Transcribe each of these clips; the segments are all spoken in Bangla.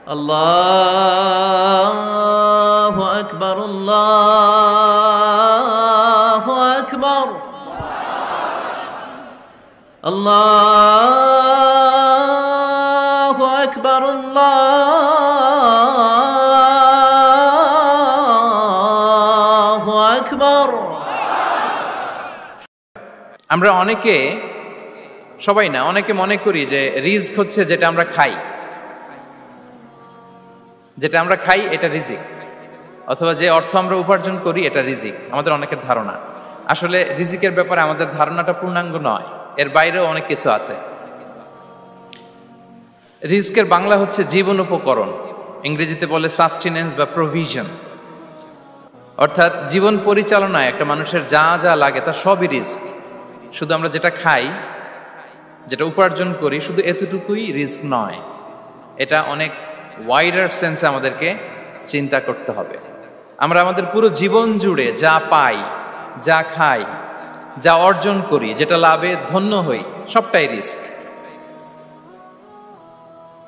আল্লাহু আকবার, আল্লাহু আকবার, আল্লাহু আকবার, আল্লাহু আকবার। আমরা অনেকে, সবাই না, অনেকে মনে করি যে রিজক হচ্ছে যেটা আমরা খাই, যেটা আমরা খাই এটা রিজিক, অথবা যে অর্থ আমরা উপার্জন করি এটা রিজিক। আমাদের অনেকের ধারণা। আসলে রিজিকের ব্যাপারে আমাদের ধারণাটা পূর্ণাঙ্গ নয়, এর বাইরেও অনেক কিছু আছে। রিজকের বাংলা হচ্ছে জীবন উপকরণ, ইংরেজিতে বলে সাস্টেনেন্স বা প্রভিশন। অর্থাৎ জীবন পরিচালনায় একটা মানুষের যা যা লাগে তা সবই রিস্ক। শুধু আমরা যেটা খাই, যেটা উপার্জন করি, শুধু এতটুকুই রিস্ক নয়, এটা অনেক ওয়াইডার সেন্সে আমাদেরকে চিন্তা করতে হবে। আমরা আমাদের পুরো জীবন জুড়ে যা পাই, যা খাই, যা অর্জন করি, যেটা লাভে ধন্য হই, সবটাই রিস্ক।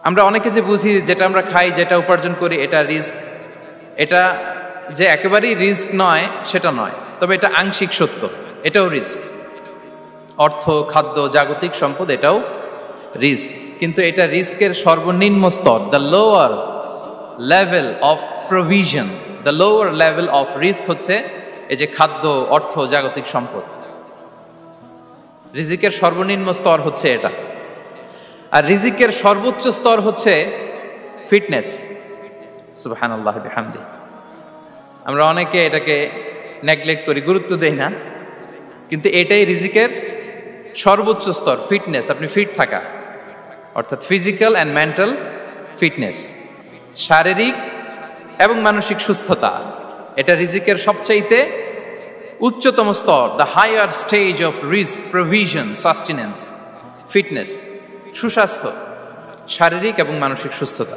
আমরা অনেকে যে বুঝি যেটা আমরা খাই, যেটা উপার্জন করি এটা রিস্ক, এটা যে একেবারেই রিস্ক নয় সেটা নয়, তবে এটা আংশিক সত্য, এটাও রিস্ক। অর্থ, খাদ্য, জাগতিক সম্পদ, এটাও রিস্ক, কিন্তু এটা রিস্কের সর্বনিম্ন স্তর। The lower level of provision, the lower level of risk হচ্ছে এই যে খাদ্য, অর্থ, জাগতিক সম্পদ। রিজিকের সর্বনিম্ন স্তর হচ্ছে এটা। আর রিজিকের সর্বোচ্চ স্তর হচ্ছে ফিটনেস। সুবহানাল্লাহ বিহামদি। আমরা অনেকে এটাকে নেগলেক্ট করি, গুরুত্ব দেই না, কিন্তু এটাই রিজিকের সর্বোচ্চ স্তর, ফিটনেস। আপনি ফিট থাকা, অর্থাৎ ফিজিক্যাল অ্যান্ড মেন্টাল ফিটনেস, শারীরিক এবং মানসিক সুস্থতা, এটা রিজিকের সবচাইতে উচ্চতম স্তর। দ্য হায়ার স্টেজ অফ রিস্ক, প্রভিশন, সাস্টেনেন্স, ফিটনেস, সুস্বাস্থ্য, শারীরিক এবং মানসিক সুস্থতা।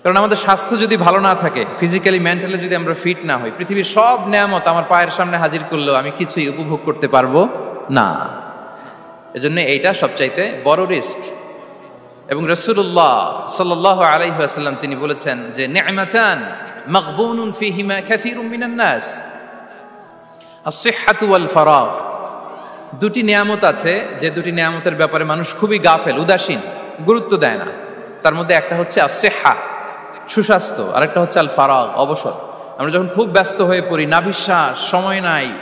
কারণ আমাদের স্বাস্থ্য যদি ভালো না থাকে, ফিজিক্যালি মেন্টালি যদি আমরা ফিট না হই, পৃথিবীর সব নেয়ামত আমার পায়ের সামনে হাজির করলেও আমি কিছুই উপভোগ করতে পারবো না। এজন্য এইটা সবচাইতে বড় রিস্ক। এবং রাসূলুল্লাহ সাল্লাল্লাহু আলাইহি ওয়াসাল্লাম তিনি বলেছেন যে নি'মাতান মাগবুনুন ফীহিমা কাসীরুম মিনান নাস, আস-সিহহাতু ওয়াল ফারাগ। দুটি নিয়ামত আছে যে দুটি নিয়ামতের ব্যাপারে মানুষ খুবই গাফেল, উদাসীন, গুরুত্ব দেয় না। তার মধ্যে একটা হচ্ছে আস-সিহহা, সুস্বাস্থ্য, আর একটা হচ্ছে আল ফারাগ, অবসর। আমরা যখন খুব ব্যস্ত হয়ে পড়ি, নাভিশ্বাস, সময় নাই,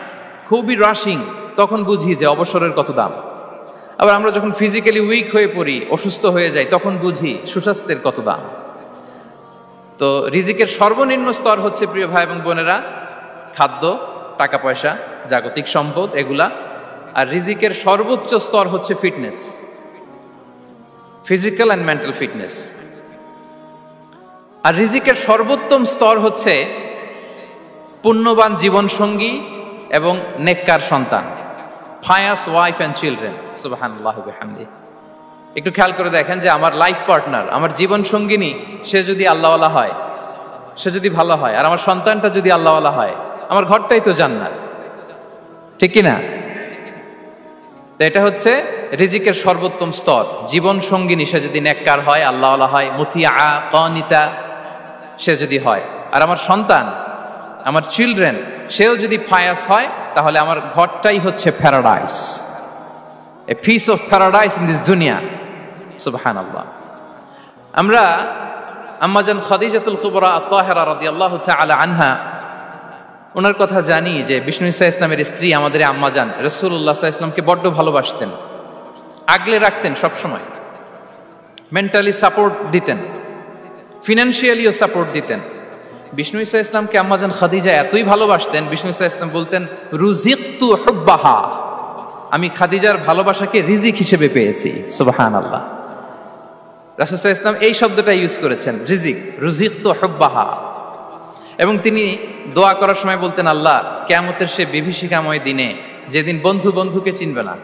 খুবই রাশিং, তখন বুঝি যে অবসরের কত দাম। আবার আমরা যখন ফিজিক্যালি উইক হয়ে পড়ি, অসুস্থ হয়ে যাই, তখন বুঝি সুস্বাস্থ্যের কত দাম। তো রিজিকের সর্বনিম্ন স্তর হচ্ছে, প্রিয় ভাই এবং বোনেরা, খাদ্য, টাকা পয়সা, জাগতিক সম্পদ, এগুলা। আর রিজিকের সর্বোচ্চ স্তর হচ্ছে fitness, physical and mental fitness. আর রিজিকের সর্বোত্তম স্তর হচ্ছে পুণ্যবান জীবন সঙ্গী এবং নেককার সন্তান, ফায়াস ওয়াইফ অ্যান্ড চিলড্রেন। সুবহানাল্লাহ বিহামদি। একটু খেয়াল করে দেখেন যে আমার লাইফ পার্টনার, আমার জীবন সঙ্গিনী, সে যদি আল্লাহওয়ালা হয়, সে যদি ভালো হয়, আর আমার সন্তানটা যদি আল্লাহওয়ালা হয়, আমার ঘরটাই তো জান্নাত, ঠিক কি না? তো এটা হচ্ছে রিজিকের সর্বোত্তম স্তর। জীবন সঙ্গিনী সে যদি নেককার হয়, আল্লাহওয়ালা হয়, মুতিয়া, কানিতা সে যদি হয়, আর আমার সন্তান, আমার চিলড্রেন, সেও যদি ফায়াস হয়, তাহলে আমার ঘরটাই হচ্ছে paradise, a piece of paradise in this দুনিয়া। সুবহানাল্লাহ। আমরা আম্মাজান খাদিজাতুল কুবরা আত-তাহিরা রাদিয়াল্লাহু তাআলা আনহা, ওনার কথা জানি যে বিষ্ণু ঈসা ইসলামের স্ত্রী আমাদের আম্মাজান রাসূলুল্লাহ সাল্লাল্লাহু আলাইহি ওয়াসাল্লামকে বড্ড ভালোবাসতেন, আগলে রাখতেন সব সময়, মেন্টালি সাপোর্ট দিতেন, ফিনান্সিয়ালিও সাপোর্ট দিতেন। বিষ্ণু ঈসা ইসলামকে আম্মাজান খাদিজা এতই ভালোবাসতেন, বিষ্ণু ঈসা ইসলাম বলতেন, রুজিকতু হুব্বাহা, আমি খাদিজার ভালোবাসাকে রিজিক হিসেবে পেয়েছি। সুবহানাল্লাহ। রাসূল সাল্লাল্লাহু আলাইহি ওয়াসাল্লাম এই শব্দটা ইউজ করেছেন, রিজিক, রুজিকতু হুব্বাহা। এবং তিনি দোয়া করার সময় বলতেন, আল্লাহ, কিয়ামতের সে বিভীষিকাময় দিনে, যেদিন বন্ধু বন্ধুকে চিনবে না,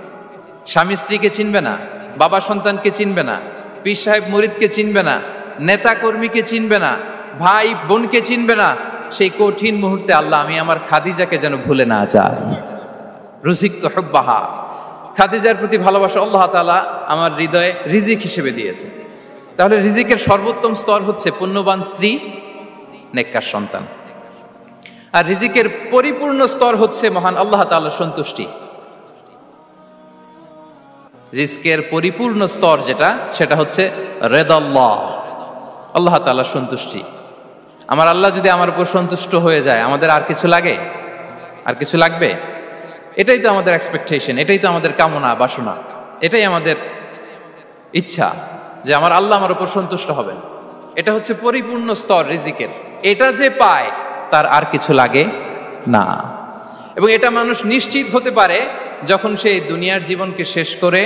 স্বামী স্ত্রীকে চিনবে না, বাবা সন্তানকে চিনবে না, পীর সাহেব মুরিদকে চিনবে না, নেতা কর্মীকে চিনবে না, ভাই বোনকে চিনবে না, সেই কঠিন মুহূর্তে আল্লাহ, আমি আমার খাদিজাকে যেন ভুলে না যাই। রুজিকতু হুব্বাহা, খাদিজার প্রতি ভালোবাসা আল্লাহ তাআলা আমার হৃদয়ে রিজিক হিসেবে দিয়েছে। তাহলে রিজিকের সর্বোত্তম স্তর হচ্ছে পুণ্যবান স্ত্রী, নেককার সন্তান। আর রিজিকের পরিপূর্ণ স্তর হচ্ছে মহান আল্লাহ তাআলার সন্তুষ্টি। রিজকের পরিপূর্ণ স্তর যেটা, সেটা হচ্ছে রিদাল্লাহ, আল্লাহ তাআলার সন্তুষ্টি। আমার আল্লাহ যদি আমার উপর সন্তুষ্ট হয়ে যায়, আমাদের আর কিছু লাগে? আর কিছু লাগবে? এটাই তো আমাদের এক্সপেকটেশন, এটাই তো আমাদের কামনা বাসনা, এটাই আমাদের ইচ্ছা যে আমার আল্লাহ আমার উপর সন্তুষ্ট হবেন। এটা হচ্ছে পরিপূর্ণ স্তর রিজিকের। এটা যে পায় তার আর কিছু লাগে না। এবং এটা মানুষ নিশ্চিত হতে পারে যখন সে দুনিয়ার জীবনকে শেষ করে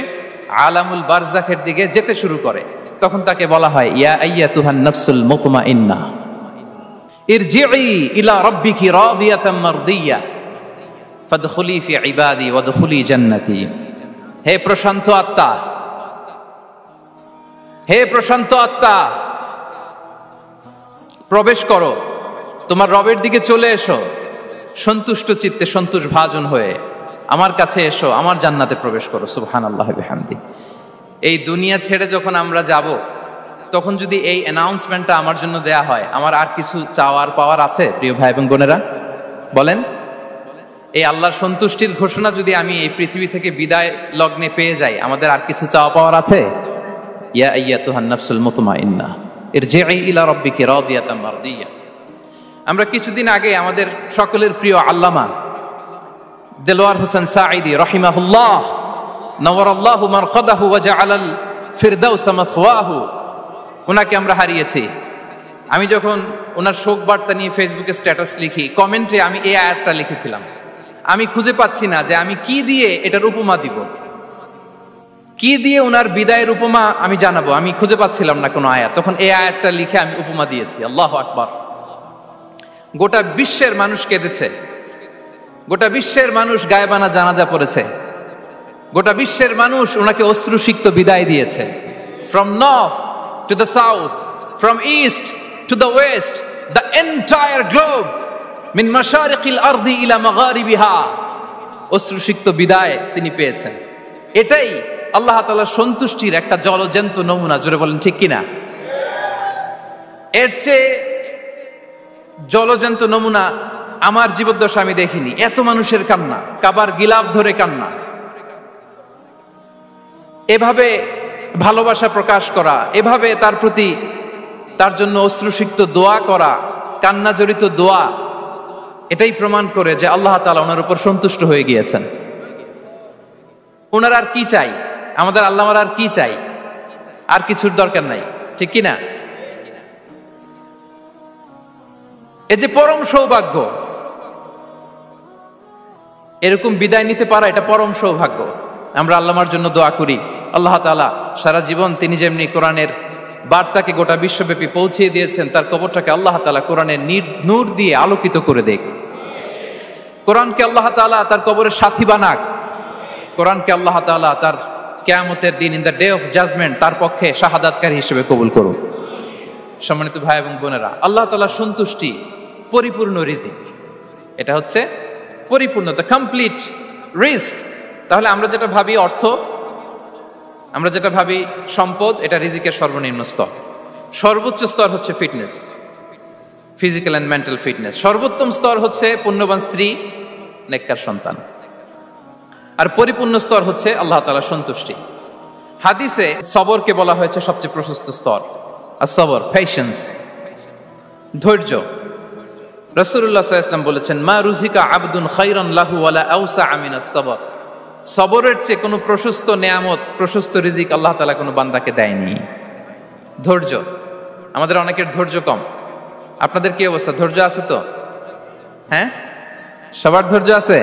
আলামুল বারজাখের দিকে যেতে শুরু করে। তখন তাকে বলা হয়, ইয়া আইয়াতুহান নাফসুল মুতমাইন্নাহ ইরজিই ইলা রাব্বিকি রাদিয়াতাম মারদিয়া ফাদখুলি ফি ইবাদি ওয়াদখুলি জান্নাতি। হে প্রশান্ত আত্মা, হে প্রশান্ত আত্মা, প্রবেশ করো, তোমার রবের দিকে চলে এসো, সন্তুষ্ট চিত্তে সন্তোষ ভাজন হয়ে আমার কাছে এসো, আমার জান্নাতে প্রবেশ করো। সুবহানাল্লাহি ওয়া বিহামদি। এই দুনিয়া ছেড়ে যখন আমরা যাব, তখন যদি এই অ্যানাউন্সমেন্টটা আমার জন্য দেয়া হয়, আমার আর কিছু চাওয়ার পাওয়ার আছে? প্রিয় ভাই এবং বোনেরা বলেন, এই আল্লাহর সন্তুষ্টির ঘোষণা যদি আমি এই পৃথিবী থেকে বিদায় লগ্নে পেয়ে যাই, আমাদের আর কিছু চাওয়া পাওয়ার আছে? ইয়া আইয়াতুহান নাফসুল মুতমাইন্নাহ ইরজিই ইলা রাব্বিকি রাদিয়াতাম মারদিয়া। আমরা কিছুদিন আগে আমাদের সকলের প্রিয় আল্লামা দেলোয়ার হোসেন সাঈদী রাহিমাহুল্লাহ নওয়ারাল্লাহু মারকাদাহু ওয়া জাআলাল ফিরদাউস মাসওয়াহু, ওনাকে আমরা হারিয়েছি। আমি যখন ওনার শোক বার্তা নিয়ে ফেসবুকে স্ট্যাটাস লিখি, কমেন্টে আমি এই আয়াতটা লিখেছিলাম। আমি খুঁজে পাচ্ছি না যে আমি কি দিয়ে এটার উপমা দিব, কি দিয়ে ওনার বিদায়ের উপমা আমি জানাবো। আমি খুঁজে পাচ্ছিলাম না কোনো আয়াত। তখন এই আয়াতটা লিখে আমি উপমা দিয়েছি। আল্লাহু আকবার। গোটা বিশ্বের মানুষ কেঁদেছে, গোটা বিশ্বের মানুষ গায়েবানা জানাজা পড়েছে, গোটা বিশ্বের মানুষ ওনাকে অশ্রুসিক্ত বিদায় দিয়েছে। From north to the south, from east to the west, the entire globe, মিন মাশারিকিল আরদি ইলা মাগারিবিহা, অশ্রুসিক্ত বিদায় তিনি পেয়েছেন। এটাই আল্লাহ তাআলার সন্তুষ্টির একটা জলজ্যান্ত নমুনা। জোরে বলেন ঠিক কিনা? এর চেয়ে জলজ্যান্ত নমুনা আমার জীবদ্দশা আমি দেখিনি। এত মানুষের কান্না, কাবার গিলাফ ধরে কান্না, এভাবে ভালোবাসা প্রকাশ করা, এভাবে তার প্রতি তার জন্য অশ্রুসিক্ত দোয়া করা, কান্না জড়িত দোয়া, এটাই প্রমাণ করে যে আল্লাহ তাআলা ওনার উপর সন্তুষ্ট হয়ে গিয়েছেন। ওনার আর কি চাই? আমাদের আল্লাহর আর কি চাই? আর কিছুর দরকার নাই, ঠিক কি না? এই যে পরম সৌভাগ্য, এরকম বিদায় নিতে পারা, এটা পরম সৌভাগ্য। আমরা আল্লাহর জন্য দোয়া করি, আল্লাহ তাআলা সারা জীবন তিনি যেমনি কোরআনের বার্তাকে গোটা বিশ্বব্যাপী পৌঁছিয়ে দিয়েছেন, তার কবরটাকে আল্লাহ তাআলা কোরআনের নূর দিয়ে আলোকিত করে দেখ। কোরআনকে আল্লাহ তাআলা তার কবরের সাথী বানাক। কোরআনকে আল্লাহ তাআলা তার কিয়ামতের দিন, in the day of judgement, তার পক্ষে শাহাদাতকারী হিসেবে কবুল করুন। সম্মানিত ভাই এবং বোনেরা, আল্লাহ তাআলার সন্তুষ্টি পরিপূর্ণ রিজিক, এটা হচ্ছে পরিপূর্ণ, দ্য কমপ্লিট রিস্ক। তাহলে আমরা যেটা ভাবি অর্থ, আমরা যেটা ভাবি সম্পদ, এটা রিজিকের সর্বনিম্ন স্তর। সর্বোচ্চ স্তর হচ্ছে fitness, physical and mental fitness. সর্বোত্তম স্তর হচ্ছে পুণ্যবান স্ত্রী, নেককার সন্তান। আর পরিপূর্ণ স্তর হচ্ছে আল্লাহ তাআলার সন্তুষ্টি। হাদিসে সবরকে বলা হয়েছে সবচেয়ে প্রশস্ত স্তর। আর সবর, পেশেন্স, ধৈর্য। রাসূলুল্লাহ সাল্লাল্লাহু আলাইহি ওয়াসাল্লাম বলেছেন, মা রুজিকা আবদুন খায়রান লাহু ওয়ালা আওসা মিনাস সবর। সবরের চেয়ে কোনো প্রশস্ত নেয়ামত, প্রশস্ত রিজিক আল্লাহ তাআলা কোনো বান্দাকে দেয়নি। ধৈর্য, আমাদের অনেকের ধৈর্য কম। আপনাদের কি অবস্থা? ধৈর্য আছে তো? হ্যাঁ, সবার ধৈর্য আছে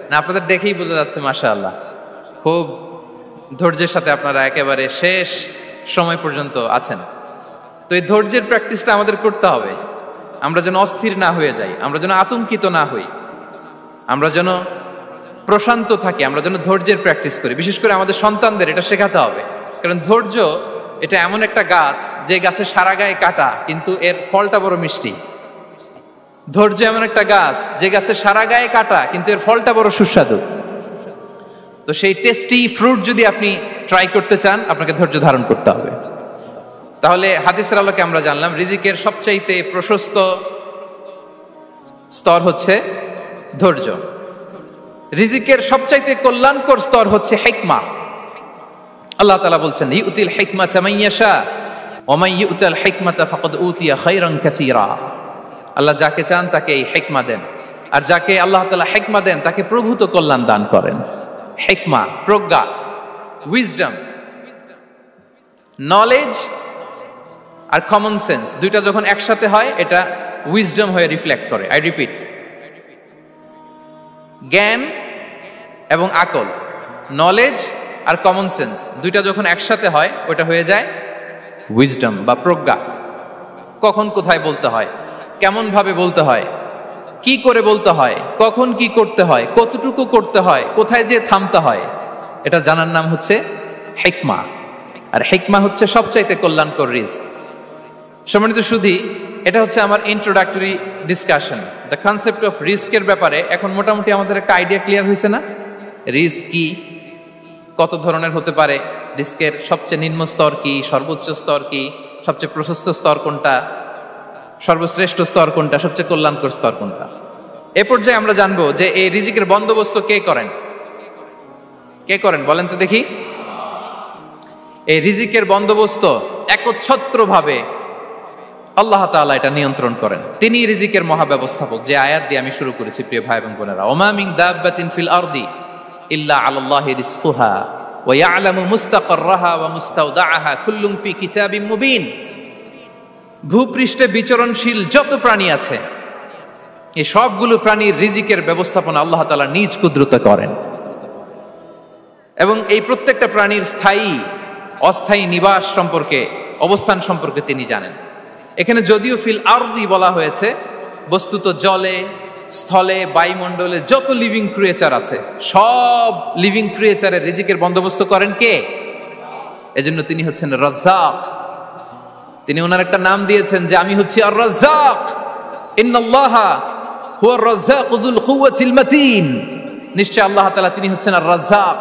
না? আপনাদের দেখেই বোঝা যাচ্ছে মাশাআল্লাহ, খুব ধৈর্যের সাথে আপনারা একেবারে শেষ সময় পর্যন্ত আছেন। তো এই ধৈর্যের প্র্যাকটিসটা আমাদের করতে হবে। আমরা যেন অস্থির না হয়ে যাই, আমরা যেন আতঙ্কিত না হই, আমরা যেন প্রশান্ত থাকি, আমরা যেন ধৈর্যের প্র্যাকটিস করি। বিশেষ করে আমাদের সন্তানদের এটা শেখাতে হবে। কারণ ধৈর্য এটা এমন একটা গাছ, যে গাছে সারা গায়ে কাটা কিন্তু এর ফলটা বড় মিষ্টি। ধৈর্য এমন একটা গাছ, যে গাছে সারা গায়ে কাটা কিন্তু এর ফলটা বড় সুস্বাদু। তো সেই টেস্টি ফ্রুট যদি আপনি ট্রাই করতে চান, আপনাকে ধৈর্য ধারণ করতে হবে। তাহলে হাদিসের আলোকে আমরা জানলাম রিজিকের সবচাইতে প্রশস্ত স্তর হচ্ছে ধৈর্য। রিজিকের সবচাইতে কল্যাণকর স্তর হচ্ছে হিকমা। আল্লাহ তাআলা বলছেন ইউতিল হিকমাতা মান ইয়াশা ওয়া মান ইউতাল হিকমাতা ফাকাদ উতিয়া খায়রান কাসীরা। আল্লাহ যাকে চান তাকে এই হিকমা দেন, আর যাকে আল্লাহ তাআলা হিকমা দেন তাকে প্রভূত কল্যাণ দান করেন। হিকমা, প্রজ্ঞা, উইজডম, নলেজ আর কমন সেন্স দুইটা যখন একসাথে হয় এটা উইজডম হয়ে রিফ্লেক্ট করে। আই রিপিট, জ্ঞান এবং আকল, নলেজ আর কমন সেন্স দুইটা যখন একসাথে হয় ওটা হয়ে যায় উইজডম বা প্রজ্ঞা। কখন কোথায় বলতে হয়, কেমন ভাবে বলতে হয়, কি করে বলতে হয়, কখন কি করতে হয়, কতটুকু করতে হয়, কোথায় যে থামতে হয়, এটা জানার নাম হচ্ছে হিকমা। আর হিকমা হচ্ছে সবচাইতে কল্যাণকর রিস্ক। সম্মানিত সুধী, এটা হচ্ছে আমার introductory discussion. The concept of রিস্কের ব্যাপারে এখন মোটামুটি আমাদের একটা আইডিয়া ক্লিয়ার হয়েছে না? রিস্ক কি, কত ধরনের হতে পারে, রিস্কের সবচেয়ে নিম্ন স্তর কি, সর্বোচ্চ স্তর কি, সবচেয়ে প্রশস্ত স্তর কোনটা, সর্বশ্রেষ্ঠ স্তর কোনটা, সবচেয়ে কল্যাণকর স্তর কোনটা। এ পর্যায়ে আমরা জানবো যে এই রিজিকের বন্দোবস্ত কে করেন। কে করেন বলেন তো দেখি? এই রিজিকের বন্দোবস্ত একচ্ছত্রভাবে আল্লাহ তাআলা এটা নিয়ন্ত্রণ করেন। তিনি রিজিকের মহাব্যবস্থাপক। যে আয়াত দিয়ে আমি শুরু করেছি প্রিয় ভাই এবং বোনেরা, ওমা মিন দাব্বাতিন ফিল আরদি ইল্লা আলাল্লাহি রিজকুহা ওয়া ইয়ালামু মুস্তাকাররাহা ওয়া মুস্তাওদাআহা কুল্লুম ফি কিতাবিম মুবিন। ভূপৃষ্ঠে বিচরণশীল যত প্রাণী আছে এই সবগুলো প্রাণীর রিজিকের ব্যবস্থাপনা আল্লাহ তাআলা নিজ কুদরতে করেন, এবং এই প্রত্যেকটা প্রাণীর স্থায়ী অস্থায়ী নিবাস সম্পর্কে, অবস্থান সম্পর্কে তিনি জানেন। এখানে যদিও ফিল আরদি বলা হয়েছে, বস্তুত জলে, স্থলে, বায়ুমণ্ডলে যত লিভিং ক্রিয়েচার আছে সব লিভিং ক্রিয়েচারের রিজিকের বন্দোবস্ত করেন কে? এজন্য তিনি হচ্ছেন রাজ্জাক। তিনি ওনার একটা নাম দিয়েছেন যে আমি হচ্ছি আর রাজ্জাক, ইন্নাল্লাহা হুয়ার রাজ্জাকু যুল কুওয়াতিল মাতিন। নিশ্চয় আল্লাহ তাআলা তিনি হচ্ছেন আর রাজ্জাক,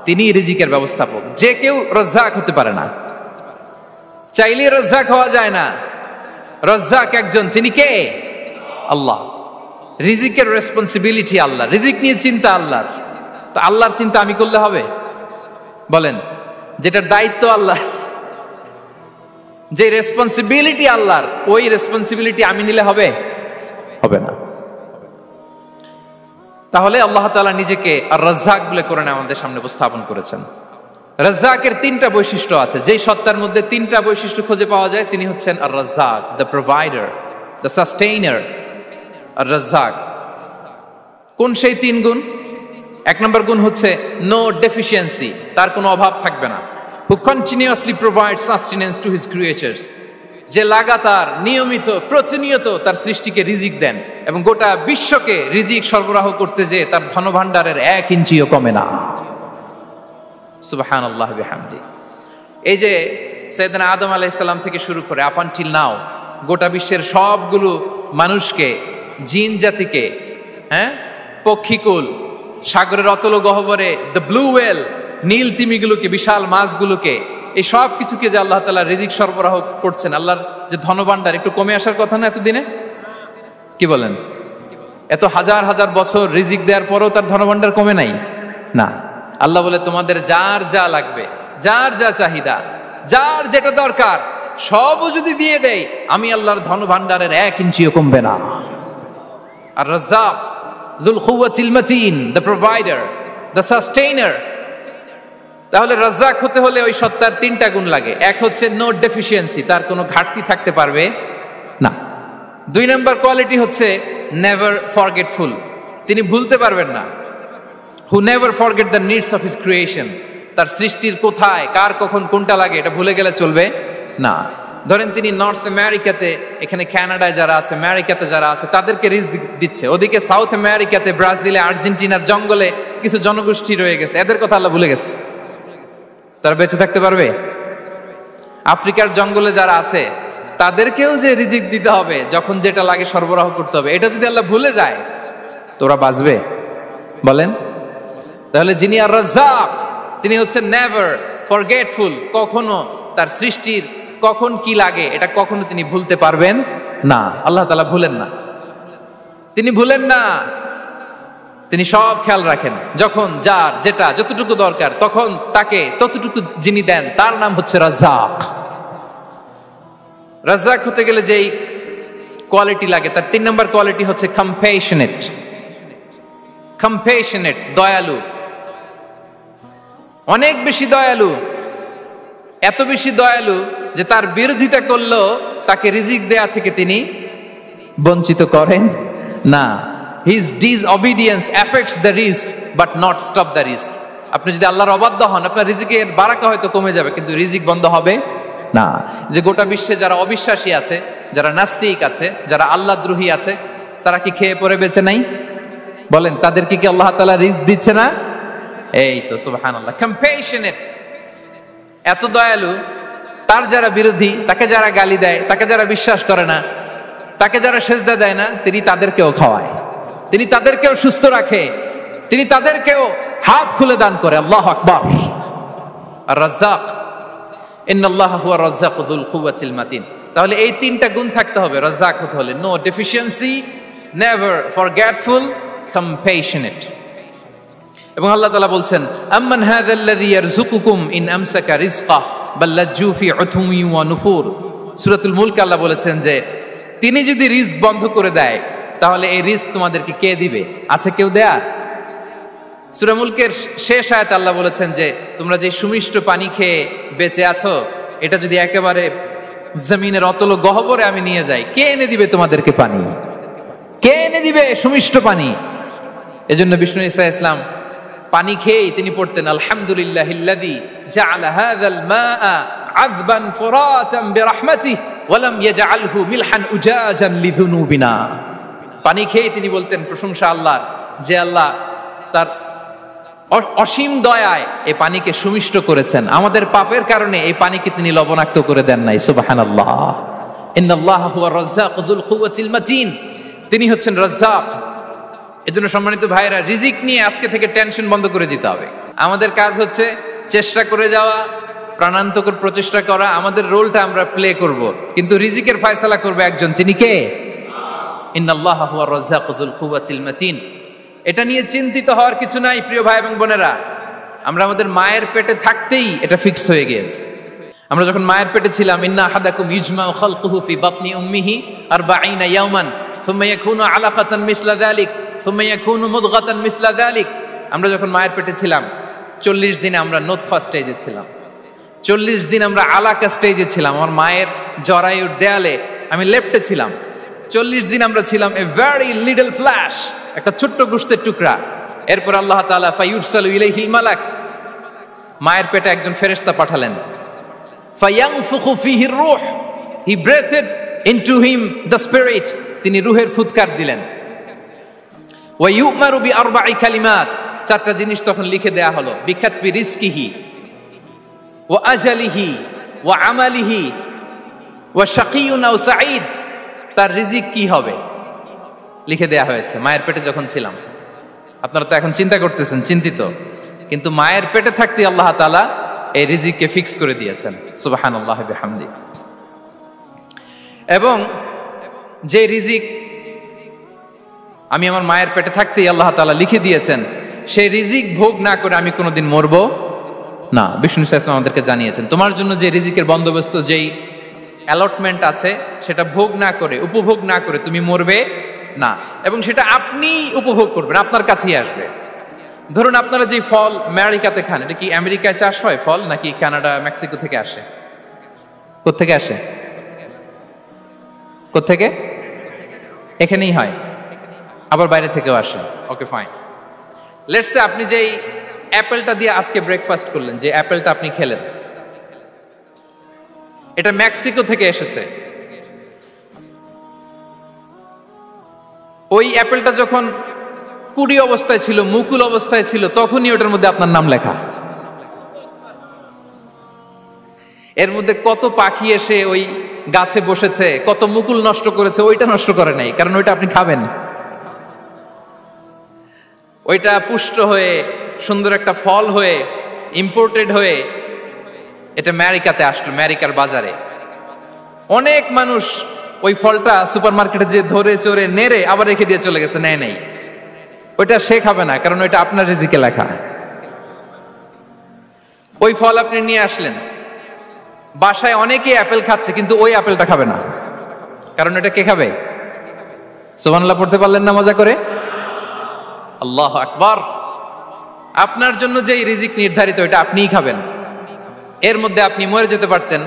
তিনি রিজিকের ব্যবস্থাপক। যে কেউ রাজ্জাক হতে পারে না, চাইলে রাজ্জাক হওয়া যায় না। রাজ্জাক একজন, তিনি কে? আল্লাহ। রিজিকের রেসপন্সিবিলিটি আল্লাহ, রিজিক নিয়ে চিন্তা আল্লাহর। তো আল্লাহর চিন্তা আমি করলে হবে? বলেন, যেটা দায়িত্ব আল্লাহ, যে রেসপন্সিবিলিটি আল্লাহর, ওই রেসপন্সিবিলিটি আমি নিলে হবে? হবে না। তাহলে আল্লাহ তাআলা নিজেকে আর রাজ্জাক বলে কোরআন আমাদের সামনে উপস্থাপন করেছেন। রাজ্জাকের তিনটা বৈশিষ্ট্য আছে। যেই সত্তার মধ্যে তিনটা বৈশিষ্ট্য খুঁজে পাওয়া যায় তিনি হচ্ছেন আর রাজ্জাক, দ্য প্রোভাইডার, দ্য সাস্টেইনার। আর রাজ্জাক কোন সেই তিন গুণ? এক নম্বর গুণ হচ্ছে নো ডেফিসিয়েন্সি, তার কোনো অভাব থাকবে না। হু continuously provide sustenance to his creatures, যে লাগাতার, নিয়মিত, প্রতিনিয়ত তার সৃষ্টিকে রিজিক দেন এবং গোটা বিশ্বকে রিজিক সরবরাহ করতে যে তার ধনভাণ্ডারের 1 ইঞ্চিও কমে না। সুবহানাল্লাহ বিহামদি। এই যে সাইয়েদনা আদম আলাইহিস সালাম থেকে শুরু করে আপ আনটিল নাও গোটা বিশ্বের সবগুলো মানুষকে, জিন জাতিকে, পক্ষীকুল, সাগরের অতল গহ্বরে দ্য ব্লু ওয়েল, নীল তিমিগুলোকে, বিশাল মাছগুলোকে, এই সব কিছুকে যে আল্লাহ তাআলা রিজিক সরবরাহ করছেন, আল্লাহর যে ধনভাণ্ডার একটু কমে আসার কথা না এতদিনে? কি বলেন? এত হাজার হাজার বছর রিজিক দেওয়ার পরও তার ধনভাণ্ডার কমে নাই না। আল্লাহ বলে তোমাদের যার যা লাগবে, যার যা চাহিদা, যার যেটা দরকার সবও যদি দিয়ে দেয় আমি আল্লাহর ধনভাণ্ডারের 1 ইঞ্চিও কমবে না। আর Razzak যুল কুওয়াতিল মাতিন, the provider, the sustainer. তাহলে রাজ্জাক হতে হলে ওই সত্তার তিনটা গুণ লাগে। এক হচ্ছে নো ডেফিসিয়েন্সি, তার কোনো ঘাটতি থাকতে পারবে না। 2 নম্বর কোয়ালিটি হচ্ছে নেভার ফরগেটফুল, তিনি ভুলতে পারবেন না। Who never forget the needs of his creation, তার সৃষ্টির কোথায়, কার, কখন, কোনটা লাগে এটা ভুলে গেলে চলবে না। ধরেন তিনি নর্থ আমেরিকাতে, এখানে কানাডায় যারা আছে, আমেরিকাতে যারা আছে তাদেরকে রিজিক দিচ্ছে। ওদিকে সাউথ আমেরিকাতে, ব্রাজিলে, আর্জেন্টিনার জঙ্গলে কিছু জনগোষ্ঠী রয়ে গেছে, এদের কথা আল্লাহ ভুলে গেছে। তারা বেঁচে থাকতে পারবে? আফ্রিকার জঙ্গলে যারা আছে তাদেরকেও যে রিজিক দিতে হবে, যখন যেটা লাগে সরবরাহ করতে হবে, এটা যদি আল্লাহ ভুলে যায় তো ওরা বাঁচবে? বলেন। তাহলে যিনি আর রাজ্জাক তিনি হচ্ছেন নেভার ফরগেটফুল, কখনো তার সৃষ্টির কখন কি লাগে এটা কখনো তিনি ভুলতে পারবেন না। আল্লাহ তাআলা ভুলেন না, তিনি ভুলেন না, তিনি সব খেয়াল রাখেন। যখন যার যেটা যতটুকু দরকার তখন তাকে ততটুকু যিনি দেন তার নাম হচ্ছে রাজ্জাক। রাজ্জাক হতে গেলে যেই কোয়ালিটি লাগে তার 3 নম্বর কোয়ালিটি হচ্ছে কম্প্যাশনেট। কম্প্যাশনেট, দয়ালু, অনেক বেশি দয়ালু, এত বেশি দয়ালু যে তার বিরোধিতা করলেও তাকে রিজিক দেয়া থেকে তিনি বঞ্চিত করেন না। His disobedience affects the risk but not stop the risk. আপনি যদি আল্লাহর অবাধ্য হন আপনার রিজিকের বারাকা হয়তো কমে যাবে কিন্তু রিজিক বন্ধ হবে না। যে গোটা বিশ্বে যারা অবিশ্বাসী আছে, যারা নাস্তিক আছে, যারা আল্লাহদ্রোহী আছে, তারা কি খেয়ে পরে বেঁচে নাই? বলেন, তাদেরকে কি আল্লাহ তাআলা রিজক দিচ্ছে না? এই তো সুবহানাল্লাহ। কম্প্যাশনেট, এত দয়ালু, তার যারা বিরোধী, তাকে যারা গালি দেয়, তাকে যারা বিশ্বাস করে না, তাকে যারা সেজদা দেয় না, তিনি তাদেরকেও খাওয়ায়, তিনি তাদেরকেও সুস্থ রাখে, তিনি তাদেরকেও হাত খুলে দান করে। আল্লাহু আকবার। আর রাজ্জাক, ইন্নাল্লাহা হুয়া রাজ্জাকু যুল কুওয়াতিল মাতিন। তাহলে এই 3টা গুণ থাকতে হবে রাজ্জাক হতে হলে। No deficiency, never forgetful, compassionate. এবং আল্লাহ তাআলা বলছেন, আম্মান হাযাল্লাযী ইয়ারযুকুকুম ইন আমসাকা রিজকাহ বাল লাজ্জু ফি উতুমি ওয়া নুফুর। সূরাতুল মুলক আল্লাহ বলেছেন যে তিনি যদি রিজক বন্ধ করে দেয় তাহলে এই রিজক তোমাদেরকে কে দিবে? আছে কেউ দেয়ার? সূরা মুলকের শেষ আয়াতে আল্লাহ বলেছেন যে তোমরা যে সুমিষ্ট পানি খেয়ে বেঁচে আছো, এটা যদি একেবারে জমিনের অতল গহ্বরে আমি নিয়ে যাই, কে এনে দিবে তোমাদেরকে পানি? কে এনে দিবে সুমিষ্ট পানি? এজন্য বিষ্ণু ঈসা ইসলাম পানি খেয়েই তিনি পড়তেন, আলহামদুলিল্লাহিল্লাযী জাআলা হাযাল মাআ আযবান ফুরাতান বিরাহমাতিহি ওয়া লাম ইয়াজআলহু মিলহান উজাজান লিযুনুবিনা। পানি খেয়েই তিনি বলতেন প্রশংসা আল্লাহর, যে আল্লাহ তার অসীম দয়ায় এই পানিকে সুমিষ্ট করেছেন, আমাদের পাপের কারণে এই পানিকে তিনি লবণাক্ত করে দেন নাই। সুবহানাল্লাহ। ইন্নাল্লাহা হুয়া রাজ্জাকু যুল কুওয়াতিল মাতিন। তিনি হচ্ছেন রাজ্জাক। এজন্য সম্মানিত ভাইরা, রিজিক নিয়ে আজকে থেকে টেনশন বন্ধ করে দিতে হবে। আমাদের কাজ হচ্ছে চেষ্টা করে যাওয়া, প্রাণান্তকর প্রচেষ্টা করা, আমাদের রোলটা আমরা প্লে করব, কিন্তু রিজিকের ফয়সালা করবে একজন, তিনি কে? ইন্নাল্লাহা হুয়া রাজ্জাকু যুল কুওয়াতিল মাতিন। এটা নিয়ে চিন্তিত হওয়ার কিছু নাই প্রিয় ভাই এবং বোনেরা। আমরা আমাদের মায়ের পেটে থাকতেই এটা ফিক্স হয়ে গিয়েছে। আমরা যখন মায়ের পেটে ছিলাম, ইন্না আহাদাকুম ইজমাউ খালকুহু ফি বাতনি উম্মিহি 40 ইয়াওমান সুম্মা ইয়াকুনু আলাকাতান মিসলা যালিক সুম্মা ইয়াকুনু মুদগাতান মিসলা যালিক। আমরা যখন মায়ের পেটে ছিলাম 40 দিনে আমরা নুতফা স্টেজে ছিলাম, 40 দিন আমরা আলাকা স্টেজে ছিলাম। আমার মায়ের জরায়ুর দেয়ালে আমি লেপ্টে ছিলাম। 40 দিন আমরা ছিলাম এ ভেরি লিটল ফ্ল্যাশ, একটা ছোট্ট গোশতের টুকরা। এরপর আল্লাহ তাআলা ফায়ুরসালু ইলাইহিল মালাক, মায়ের পেটে একজন ফেরেশতা পাঠালেন। ফায়ানফুখু ফিহির রূহ, he breathed into him the spirit, তিনি রূহের ফুৎকার দিলেন। ওয়া ইউমারু বিআরবা'i কালিমাত, 4টা জিনিস তখন লিখে দেয়া হলো। বিকাতবি রিজকিহি ওয়া আজালিহি ওয়া আমালিহি ওয়া শাকিয়ুন আও সাঈদ, তার রিজিক কি হবে লিখে দেয়া হয়েছে মায়ের পেটে যখন ছিলাম। আপনারা তো এখন চিন্তা করতেছেন, চিন্তিত, কিন্তু মায়ের পেটে থাকতে আল্লাহ তাআলা এই রিজিককে ফিক্স করে দিয়েছেন। সুবহানাল্লাহি বিহামদি। এবং যে রিজিক আমি আমার মায়ের পেটে থাকতেই আল্লাহ তাআলা লিখে দিয়েছেন, সেই রিজিক ভোগ না করে আমি কোনোদিন মরবো না। বিষ্ণু ইসলাম আমাদেরকে জানিয়েছেন, তোমার জন্য যে রিজিকের বন্দোবস্ত, যেই অ্যালটমেন্ট আছে, সেটা ভোগ না করে, উপভোগ না করে তুমি মরবে না। এবং সেটা আপনি উপভোগ করবেন, আপনার কাছেই আসবে। ধরুন আপনারা যে ফল আমেরিকাতে খান, এটা কি আমেরিকায় চাষ হয় ফল, নাকি কানাডা মেক্সিকো থেকে আসে? কোত্থেকে আসে? কোত্থেকে? এখানেই হয়, আবার বাইরে থেকেও আসে। Okay fine. লেটস সে আপনি যেই অ্যাপেলটা দিয়ে আজকে ব্রেকফাস্ট করলেন, যে অ্যাপেলটা আপনি খেলেন, এটা মেক্সিকো থেকে এসেছে। ওই অ্যাপেলটা যখন কুড়ি অবস্থায় ছিল, মুকুল অবস্থায় ছিল, তখনই ওটার মধ্যে আপনার নাম লেখা। এর মধ্যে কত পাখি এসে ওই গাছে বসেছে, কত মুকুল নষ্ট করেছে, ওইটা নষ্ট করে নাই, কারণ ওইটা আপনি খাবেন। ওইটা পুষ্ট হয়ে সুন্দর একটা ফল হয়ে ইম্পোর্টেড হয়ে এটা আমেরিকাতে আসলো, আমেরিকার বাজারে। অনেক মানুষ ওই ফলটা সুপারমার্কেটে যে ধরে চড়ে নেড়ে আবার রেখে দিয়ে চলে গেছে, নেয় নাই। ওইটা সে খাবে না, কারণ ওইটা আপনার রিজিকে লেখা। ওই ফল আপনি নিয়ে আসলেন, বাসায় অনেকে অ্যাপেল খাচ্ছে, কিন্তু ওই অ্যাপেলটা খাবে না, কারণ এটা কে খাবে? সুবহানাল্লাহ পড়তে পারলেন না মজা করে? আল্লাহু আকবার। আপনার জন্য যে রিজিক নির্ধারিত, এটা আপনিই খাবেন। এর মধ্যে আপনি মরে যেতে পারতেন,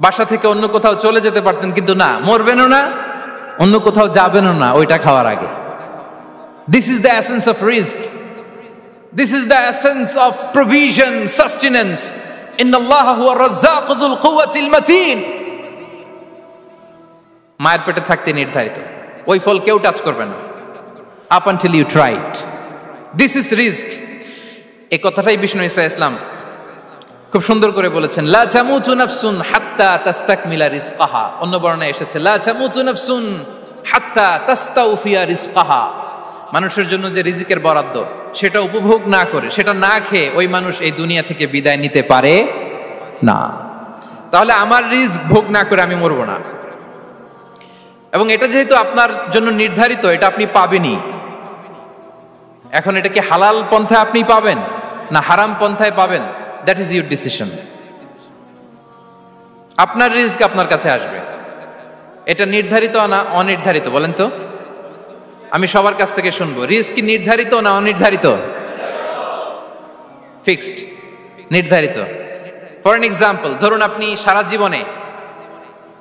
বাসা থেকে অন্য কোথাও চলে যেতে পারতেন, কিন্তু না, মরবেনও না, অন্য কোথাও যাবেনও না ওইটা খাওয়ার আগে। This is the essence of risk, this is the essence of provision, sustenance. ইন্নাল্লাহা হুয়া রাজ্জাকু যুল কুওয়াতিল মাতিন। মায়ের পেটে থাকতে নির্ধারিত, ওই ফল কেউ টাচ করবে না up until you try it. This is রিস্ক। এই কথাটাই বিষ্ণু ঈসা ইসলাম খুব সুন্দর করে বলেছেন, লা তামুতু নাফসুন হাত্তা তাস্তাকমিলা রিজকাহা। অন্য বর্ণনায় এসেছে লা তামুতু নাফসুন হাত্তা তাস্তাউফিয়া রিজকাহা। মানুষের জন্য যে রিজিকের বরাদ্দ, সেটা উপভোগ না করে, সেটা না খেয়ে ওই মানুষ এই দুনিয়া থেকে বিদায় নিতে পারে না। তাহলে আমার রিস্ক ভোগ না করে আমি মরবো না। এবং এটা যেহেতু আপনার জন্য নির্ধারিত, এটা আপনি পাবেনই। এখন এটা কি হালাল পন্থায় আপনি পাবেন না হারাম পন্থায় পাবেন, দ্যাট ইজ ইউর ডিসিশন। আপনার রিস্ক আপনার কাছে আসবে। এটা নির্ধারিত না অনির্ধারিত? বলেন তো, আমি সবার কাছ থেকে শুনবো, রিস্ক কি নির্ধারিত না অনির্ধারিত? ফিক্সড, নির্ধারিত। ফর এন এক্সাম্পল, ধরুন আপনি সারা জীবনে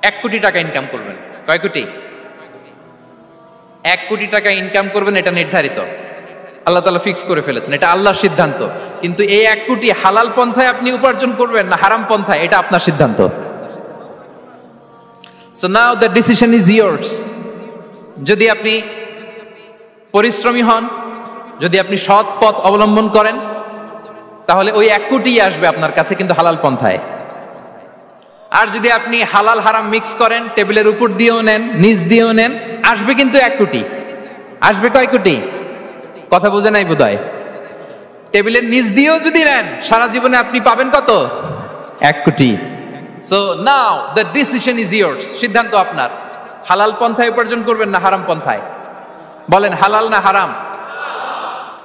1 কোটি টাকা ইনকাম করবেন। কয় কোটি? 1 কোটি টাকা ইনকাম করবেন, এটা নির্ধারিত, আল্লাহ তাআলা ফিক্স করে ফেলেছেন, এটা আল্লাহর সিদ্ধান্ত। কিন্তু এই 1 কোটি হালাল পন্থায় আপনি উপার্জন করবেন না হারাম পন্থায়, এটা আপনার সিদ্ধান্ত। So now the decision is years. যদি আপনি পরিশ্রমী হন, যদি আপনি সৎ পথ অবলম্বন করেন, তাহলে ওই 1 কোটি আসবে আপনার কাছে, কিন্তু হালাল পন্থায়। আর যদি আপনি হালাল হারাম মিক্স করেন, টেবিলের উপর দিয়েও নেন, নিচ দিয়েও নেন, আসবে কিন্তু 1 কোটি। আসবে কয় কোটি? কথা বোঝে নাই বোধহয়। টেবিলের নিচ দিয়েও যদি নেন, সারা জীবনে আপনি পাবেন কত? 1 কোটি। So now the decision is years. সিদ্ধান্ত আপনার। হালাল পন্থায় উপার্জন করবেন না হারাম পন্থায়? বলেন, হালাল না হারাম?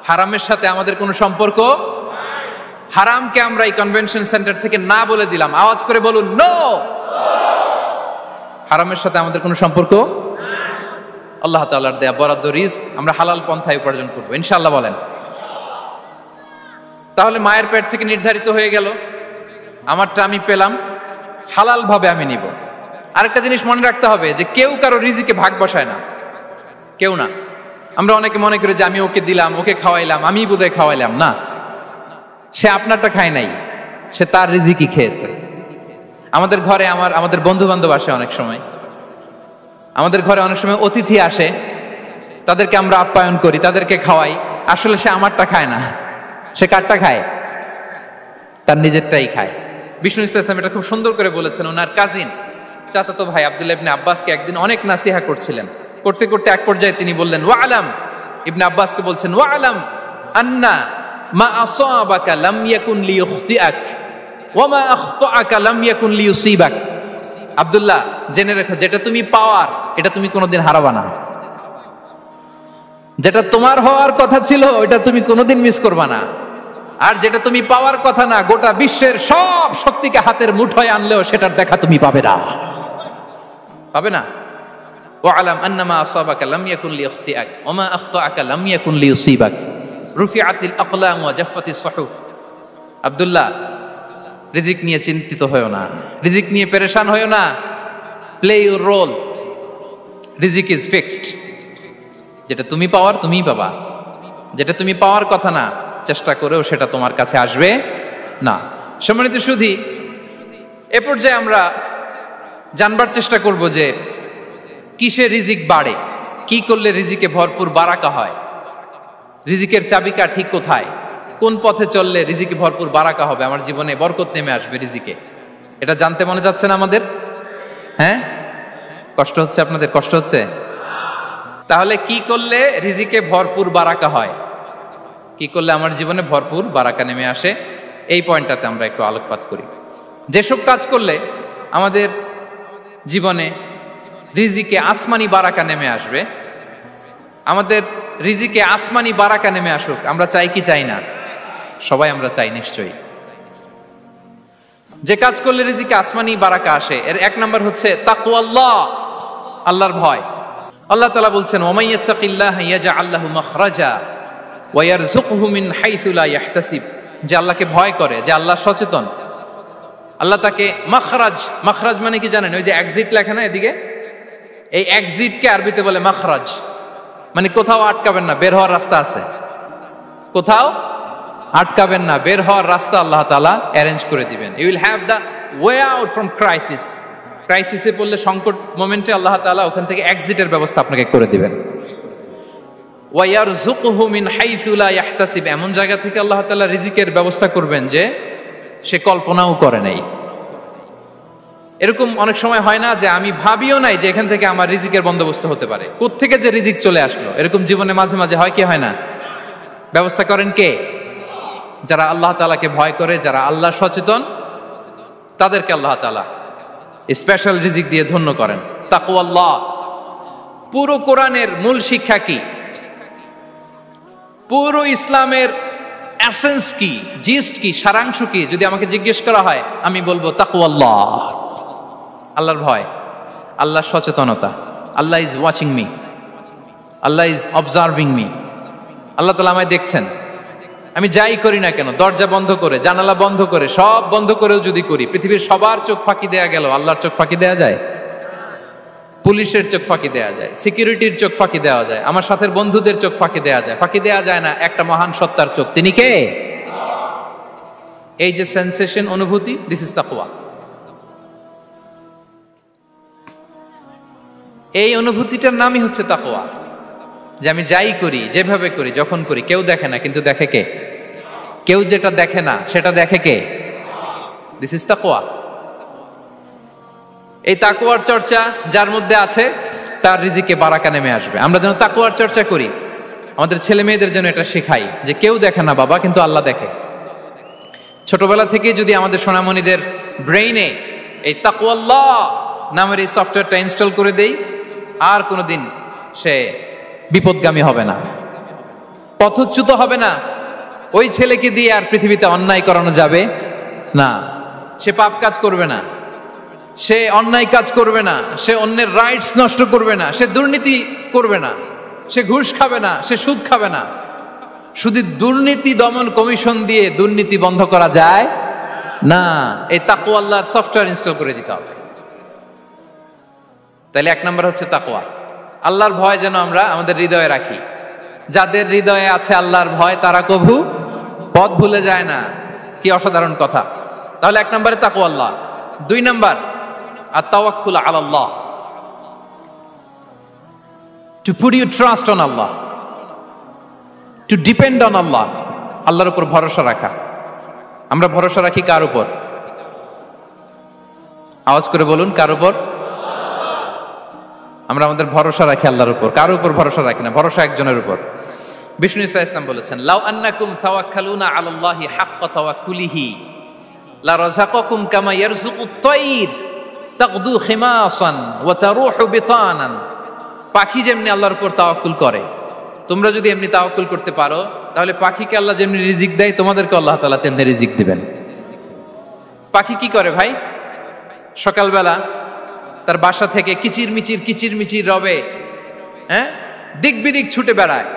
হারামের সাথে আমাদের কোনো সম্পর্ক? হারামকে আমরা এই কনভেনশন সেন্টার থেকে না বলে দিলাম, আওয়াজ করে বলুন নো। হারামের সাথে আমাদের কোনো সম্পর্ক? আল্লাহ তাআলার দেয়া বরাদ্দ রিস্ক আমরা হালাল পন্থায় উপার্জন করব ইনশাআল্লাহ। বলেন। তাহলে মায়ের পেট থেকে নির্ধারিত হয়ে গেল, আমারটা আমি পেলাম, হালাল ভাবে আমি নিব। আরেকটা জিনিস মনে রাখতে হবে যে কেউ কারো রিজিকে ভাগ বসায় না, কেউ না। আমরা অনেকে মনে করি যে আমি ওকে দিলাম, ওকে খাওয়াইলাম, আমি বোধহয় খাওয়াইলাম। না, সে আপনারটা খায় নাই, সে তার রিজিকই খেয়েছে। আমাদের ঘরে আমাদের বন্ধু বান্ধব আসে অনেক সময়, আমাদের ঘরে অনেক সময় অতিথি আসে, তাদেরকে আমরা আপ্যায়ন করি, তাদেরকে খাওয়াই। আসলে সে আমারটা খায় না, সে কারটা খায়? তার নিজেরটাই খায়। বিষ্ণু ইসলাম এটা খুব সুন্দর করে বলেছেন। ওনার কাজিন, চাচাতো ভাই আব্দুল্লাহ ইবনে আব্বাসকে একদিন অনেক নাসিহা করছিলেন। করতে করতে এক পর্যায়ে তিনি বললেন, ওয়া আলাম, ইবনে আব্বাসকে বলছেন, ওয়া আলাম আন্না মা আসাবাকা লাম ইয়াকুন লিইখতিআক ওয়া মা আখতাআকা লাম ইয়াকুন লিইউসিবাক। আব্দুল্লাহ, জেনে রেখো, যেটা তুমি পাওয়ার এটা তুমি কোনোদিন হারাবা না। যেটা তোমার হওয়ার কথা ছিল ওটা তুমি কোনোদিন মিস করবা না। আর যেটা তুমি পাওয়ার কথা না, গোটা বিশ্বের সব শক্তিকে হাতের মুঠোয় আনলেও সেটার দেখা তুমি পাবে না, পাবে না। ওয়া আলাম আন্নামা আসাবাকা লাম ইয়াকুন লিইখতিআক ওয়া মা আখতাআকা লাম ইয়াকুন লিইউসিবাক রুফিআতিল আকলাম ওয়া জাফফাতিস সুহুফ। আব্দুল্লাহ, রিজিক নিয়ে চিন্তিত হয়ো না, রিজিক নিয়ে পেরেশান হয়ো না। প্লে ইউর রোল, রিজিক ইজ ফিক্সড। যেটা তুমি পাওয়ার তুমিই পাবা, যেটা তুমি পাওয়ার কথা না, চেষ্টা করেও সেটা তোমার কাছে আসবে না। সম্মানিত সুধী, এ পর্যায়ে আমরা জানবার চেষ্টা করব যে কিসে রিজিক বাড়ে, কি করলে রিজিকে ভরপুর বারাকা হয়, রিজিকের চাবিকা ঠিক কোথায়, কোন পথে চললে রিজিকে ভরপুর বারাকা হবে, আমার জীবনে বরকত নেমে আসবে রিজিকে। এটা জানতে মনে যাচ্ছে না আমাদের? হ্যাঁ, কষ্ট হচ্ছে আপনাদের? কষ্ট হচ্ছে? তাহলে কি করলে রিজিকে ভরপুর বারাকা হয়, কি করলে আমার জীবনে ভরপুর বারাকা নেমে আসে, এই পয়েন্টটাতে আমরা একটু আলোকপাত করি। যেসব কাজ করলে আমাদের জীবনে রিজিকে আসমানি বারাকা নেমে আসবে, আমাদের রিজিকে আসমানি বারাকা নেমে আসুক, আমরা চাই কি চাই না? সবাই আমরা চাই নিশ্চয়ই। যে কাজ করলে রিজিকে আসমানি বারাকা আসে এর এক নাম্বার হচ্ছে তাকওয়াল্লাহ, আল্লাহর ভয়। আল্লাহ তাআলা বলছেন ওয়া মাইয়াত্তাকিল্লাহা ইয়াজআল লাহু মাখরাজা ওয়া ইয়ারযুকহু মিন হাইসু লা ইয়াহতাসিব। যে আল্লাহকে ভয় করে, যে আল্লাহ সচেতন, আল্লাহ তাকে মাখরাজ, মাখরাজ মানে কি জানেন? ওই যে এক্সিট লেখা না এদিকে, এই এক্সিটকে আরবিতে বলে মাখরাজ, মানে কোথাও আটকাবেন না, বের হওয়ার রাস্তা আছে, কোথাও আটকাবেন না, বের হওয়ার রাস্তা আল্লাহ তাআলা অ্যারেঞ্জ করে দিবেন। You will have the way out from crisis. ক্রাইসিসে পড়লে, সংকট মোমেন্টে আল্লাহ তাআলা ওখান থেকে এক্সিটের ব্যবস্থা আপনাকে করে দিবেন। ওয়া ইয়ারযুকহু মিন হাইসু লা ইয়াহতাসিব, এমন জায়গা থেকে আল্লাহ তাআলা রিজিকের ব্যবস্থা করবেন যে সে কল্পনাও করে নাই। এরকম অনেক সময় হয় না যে আমি ভাবিও নাই যে এখান থেকে আমার রিজিকের বন্দোবস্ত হতে পারে, কোত্থেকে যে রিজিক চলে আসলো। এরকম জীবনে মাঝে মাঝে হয় কি হয় না? ব্যবস্থা করেন কে? যারা আল্লাহ তাআলাকে ভয় করে, যারা আল্লাহ সচেতন, তাদেরকে আল্লাহ তাআলা স্পেশাল রিজিক দিয়ে ধন্য করেন। তাকওয়াল্লাহ। পুরো কোরআনের মূল শিক্ষা কি? পুরো ইসলামের এসেন্স কি, জিস্ট কি, সারাংশ কি যদি আমাকে জিজ্ঞেস করা হয়, আমি বলবো তাকওয়াল্লাহ, আল্লাহর ভয়, আল্লাহর সচেতনতা। Allah is watching me, Allah is observing me. আল্লাহ তাআলা আমায় দেখছেন, আমি যাই করি না কেন, দরজা বন্ধ করে, জানালা বন্ধ করে, সব বন্ধ করেও যদি করি, পৃথিবীর সবার চোখ ফাঁকি দেয়া গেল, আল্লাহর চোখ ফাঁকি দেয়া যায়? পুলিশের চোখ ফাঁকি দেয়া যায়, সিকিউরিটির চোখ ফাঁকি দেওয়া যায়, আমার সাথে বন্ধুদের চোখ ফাঁকি দেয়া যায়, ফাঁকি দেয়া যায় না একটা মহান সত্তার চোখ। তিনি কে? এই যে সেন্সেশন, অনুভূতি, দিস ইজ তাকওয়া। এই অনুভূতিটার নামই হচ্ছে তাকওয়া, যে আমি যাই করি, যেভাবে করি, যখন করি, কেউ দেখে না কিন্তু দেখে কে? কেউ যেটা দেখে না সেটা দেখে কে? দিস ইজ তাকওয়া। এই তাকওয়ার চর্চা যার মধ্যে আছে তার রিজিকে বারাকা নেমে আসবে। আমরা যেন তাকওয়ার চর্চা করি, আমাদের ছেলে মেয়েদের জন্য এটা শেখাই যে কেউ দেখে না বাবা, কিন্তু আল্লাহ দেখে। ছোটবেলা থেকে যদি আমাদের সোনামণিদের ব্রেইনে এই তাকওয়াল্লাহ নামের এই সফটওয়্যারটা ইনস্টল করে দেই, আর কোনোদিন সে বিপদগামী হবে না, পথচ্যুত হবে না। ওই ছেলেকে দিয়ে আর পৃথিবীতে অন্যায় করানো যাবে না, সে পাপ কাজ করবে না, সে অন্যায় কাজ করবে না, সে অন্যের রাইটস নষ্ট করবে না, সে দুর্নীতি করবে না, সে ঘুষ খাবে না, সে সুদ খাবে না। শুধু দুর্নীতি দমন কমিশন দিয়ে দুর্নীতি বন্ধ করা যায় না, এই তাকওয়া আল্লাহর সফটওয়্যার ইনস্টল করে দিতে হবে। তাহলে এক নম্বর হচ্ছে তাকওয়া। আল্লাহর ভয় যেন আমরা আমাদের হৃদয়ে রাখি। যাদের হৃদয়ে আছে আল্লাহর ভয় তারা কভু পথ ভুলে যায় না। কি অসাধারণ কথা! তাহলে এক নম্বরে তাকওয়া আল্লাহ। দুই নম্বর আত-তাওয়াক্কুল আলাল্লাহ, to put your trust on Allah, to depend on Allah, আল্লাহর উপর ভরসা রাখা। আমরা ভরসা রাখি কার উপর? আওয়াজ করে বলুন, কার উপর? আমরা আমাদের ভরসা রাখি আল্লাহর উপর, কার উপর ভরসা রাখি না, ভরসা একজনের উপর। বিষ্ণু ইসা ইসলাম বলেছেন, লাউ আন্নাকুম তাওয়াক্কালুনা আলাল্লাহি হাক্কা তাওয়াক্কুলিহি লা রাযাকাকুম কামা ইয়ারযুকুত তায়র তাগদু খিমাসান ওয়া তারুহু বিতানান। পাখি যেমনি আল্লাহর উপর তাওয়াক্কুল করে, তোমরা যদি এমনি তাওয়াক্কুল করতে পারো, তাহলে পাখিকে আল্লাহ যেমনি রিজিক দেয়, তোমাদেরকে আল্লাহ তাআলা তেমনি রিজিক দিবেন। পাখি কি করে ভাই? সকালবেলা তার বাসা থেকে কিচির মিচির রবে, হ্যাঁ, দিক বিদিক ছুটে বেড়ায়,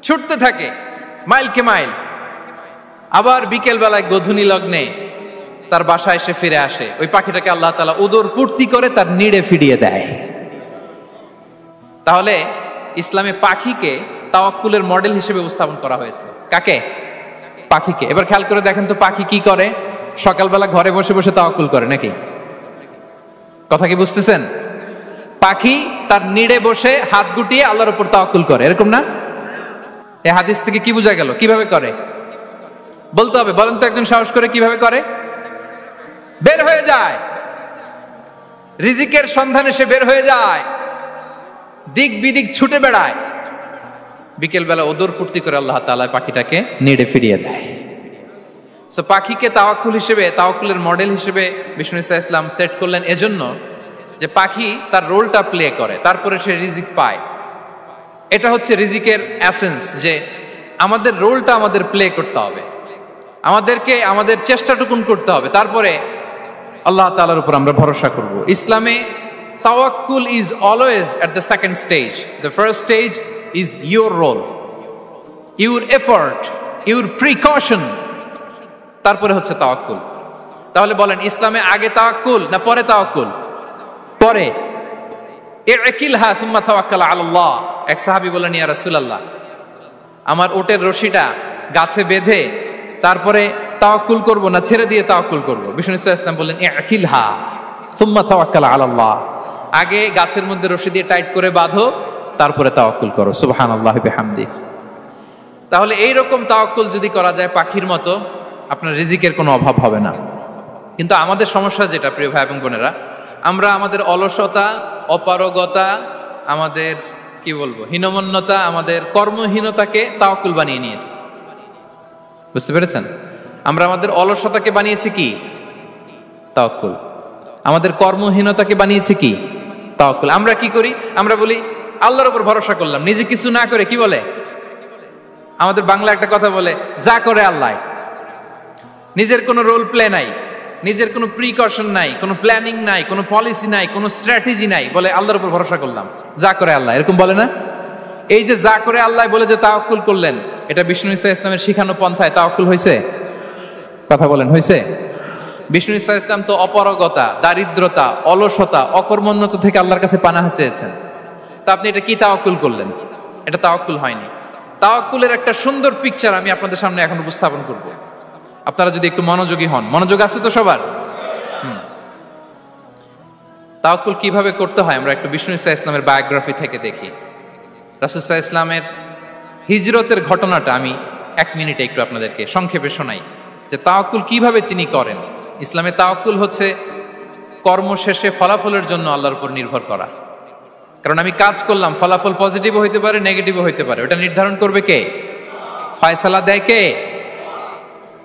ছুটতে থাকে মাইলকে মাইল। আবার বিকেল বেলায় গোধূলি লগ্নে তার বাসায় এসে ফিরে আসে। ওই পাখিটাকে আল্লাহ তাআলা উদর পূর্তি করে তার নিড়ে ফিরিয়ে দেয়। তাহলে ইসলামে পাখিকে তাওয়াক্কুলের মডেল হিসেবে উপস্থাপন করা হয়েছে। কাকে? পাখিকে। এবার খেয়াল করে দেখেন তো, পাখি কি করে? সকালবেলা ঘরে বসে বসে তাওয়াক্কুল করে নাকি? কথা কি বুঝতেছেন? পাখি তার নিড়ে বসে হাত গুটিয়ে আল্লাহর উপর তাওয়াক্কুল করে, এরকম না? এই হাদিস থেকে কি বোঝা গেল? কিভাবে করে বলতে হবে, বলেন তো একজন সাহস করে কিভাবে করে? বের হয়ে যায়, রিজিকের সন্ধানে সে বের হয়ে যায়, দিক বিদিক ছুটে বেড়ায়, বিকেল বেলা ওদর পূর্তি করে আল্লাহ তাআলা পাখিটাকে নিড়ে ফিরিয়ে দেয়। সো পাখিকে তাওয়াক্কুল হিসেবে, তাওয়াক্কুলের মডেল হিসেবে বিষ্ণু ইসা ইসলাম সেট করলেন এজন্য যে পাখি তার রোলটা প্লে করে, তারপরে সে রিজিক পায়। এটা হচ্ছে রিজিকের এসেন্স, যে আমাদের রোলটা আমাদের প্লে করতে হবে, আমাদেরকে আমাদের চেষ্টাটুকুন করতে হবে, তারপরে আল্লাহ তাআলার উপর আমরা ভরসা করব। ইসলামে তাওয়াক্কুল is always at the second stage. The first stage is your role, your effort, your precaution, তারপরে হচ্ছে তাওয়াক্কুল। তাহলে বলেন, ইসলামে আগে তাওয়াক্কুল না পরে তাওয়াক্কুল? পরে। ইকিলহা সুম্মা তাওয়াক্কাল আলাল্লাহ। এক সাহাবী বলেন, ইয়া রাসূলুল্লাহ, আমার ওটের রশিটা গাছে বেঁধে তারপরে তাওয়াক্কুল করব না ছেড়ে দিয়ে তাওয়াক্কুল করব? বিষ্ণু সাল্লাল্লাহু আলাইহি ওয়াসাল্লাম বললেন, ইকিলহা সুম্মা তাওয়াক্কাল আলাল্লাহ। আগে গাছের মধ্যে রশি দিয়ে টাইট করে বাঁধো, তারপরে তাওয়াক্কুল করো। সুবহানাল্লাহি বিহামদি। তাহলে এই রকম তাওয়াক্কুল যদি করা যায় পাখির মতো, আপনার রিজিকের কোনো অভাব হবে না। কিন্তু আমাদের সমস্যা যেটা, প্রিয় ভাই এবং বোনেরা, আমরা আমাদের অলসতা, অপারগতা, আমাদের কি বলবো হীনমন্যতা, আমাদের কর্মহীনতাকে তাওয়াক্কুল বানিয়ে নিয়েছি। বুঝতে পেরেছেন? আমরা আমাদের অলসতাকে বানিয়েছি কি? তাওয়াক্কুল। আমাদের কর্মহীনতাকে বানিয়েছি কি? তাওয়াক্কুল। আমরা কি করি? আমরা বলি আল্লাহর উপর ভরসা করলাম, নিজে কিছু না করে। কি বলে আমাদের বাংলা একটা কথা বলে, যা করে আল্লাহ। নিজের কোনো রোল প্লে নাই, নিজের কোনো প্রিকশন নাই, কোনো প্ল্যানিং নাই, কোনো পলিসি নাই, কোনো স্ট্র্যাটেজি নাই, বলে আল্লাহর উপর ভরসা করলাম, যা করে আল্লাহ। এরকম বলে না? এই যে যা করে আল্লাহ বলে যে তাওয়াক্কুল করলেন, এটা বিষ্ণু ইসা ইসলামের শিখানো পন্থায় তাওয়াক্কুল হয়েছে? কথা বলেন, হয়েছে? বিষ্ণু ইসা ইসলাম তো অপারগতা, দারিদ্রতা, অলসতা, অকর্মণ্যতা থেকে আল্লাহর কাছে পানাহ চেয়েছেন। তা আপনি এটা কি তাওয়াক্কুল করলেন? এটা তাওয়াক্কুল হয়নি। তাওয়াক্কুলের একটা সুন্দর পিকচার আমি আপনাদের সামনে এখন উপস্থাপন করব, আপনারা যদি একটু মনোযোগী হন। মনোযোগ আছে তো সবার? তাওয়াক্কুল কিভাবে করতে হয় আমরা একটু বিষ্ণু ইসা ইসলামের বায়োগ্রাফি থেকে দেখি। রাসূল সাল্লাল্লাহু আলাইহি ইসলামের হিজরতের ঘটনাটা আমি 1 মিনিটে একটু আপনাদেরকে সংক্ষেপে শোনাই, যে তাওয়াক্কুল কিভাবে তিনি করেন। ইসলামে তাওয়াক্কুল হচ্ছে কর্ম শেষে ফলাফলের জন্য আল্লাহর উপর নির্ভর করা। কারণ আমি কাজ করলাম, ফলাফল পজিটিভও হইতে পারে, নেগেটিভও হইতে পারে, ওটা নির্ধারণ করবে কে? ফয়সালা দেয় কে?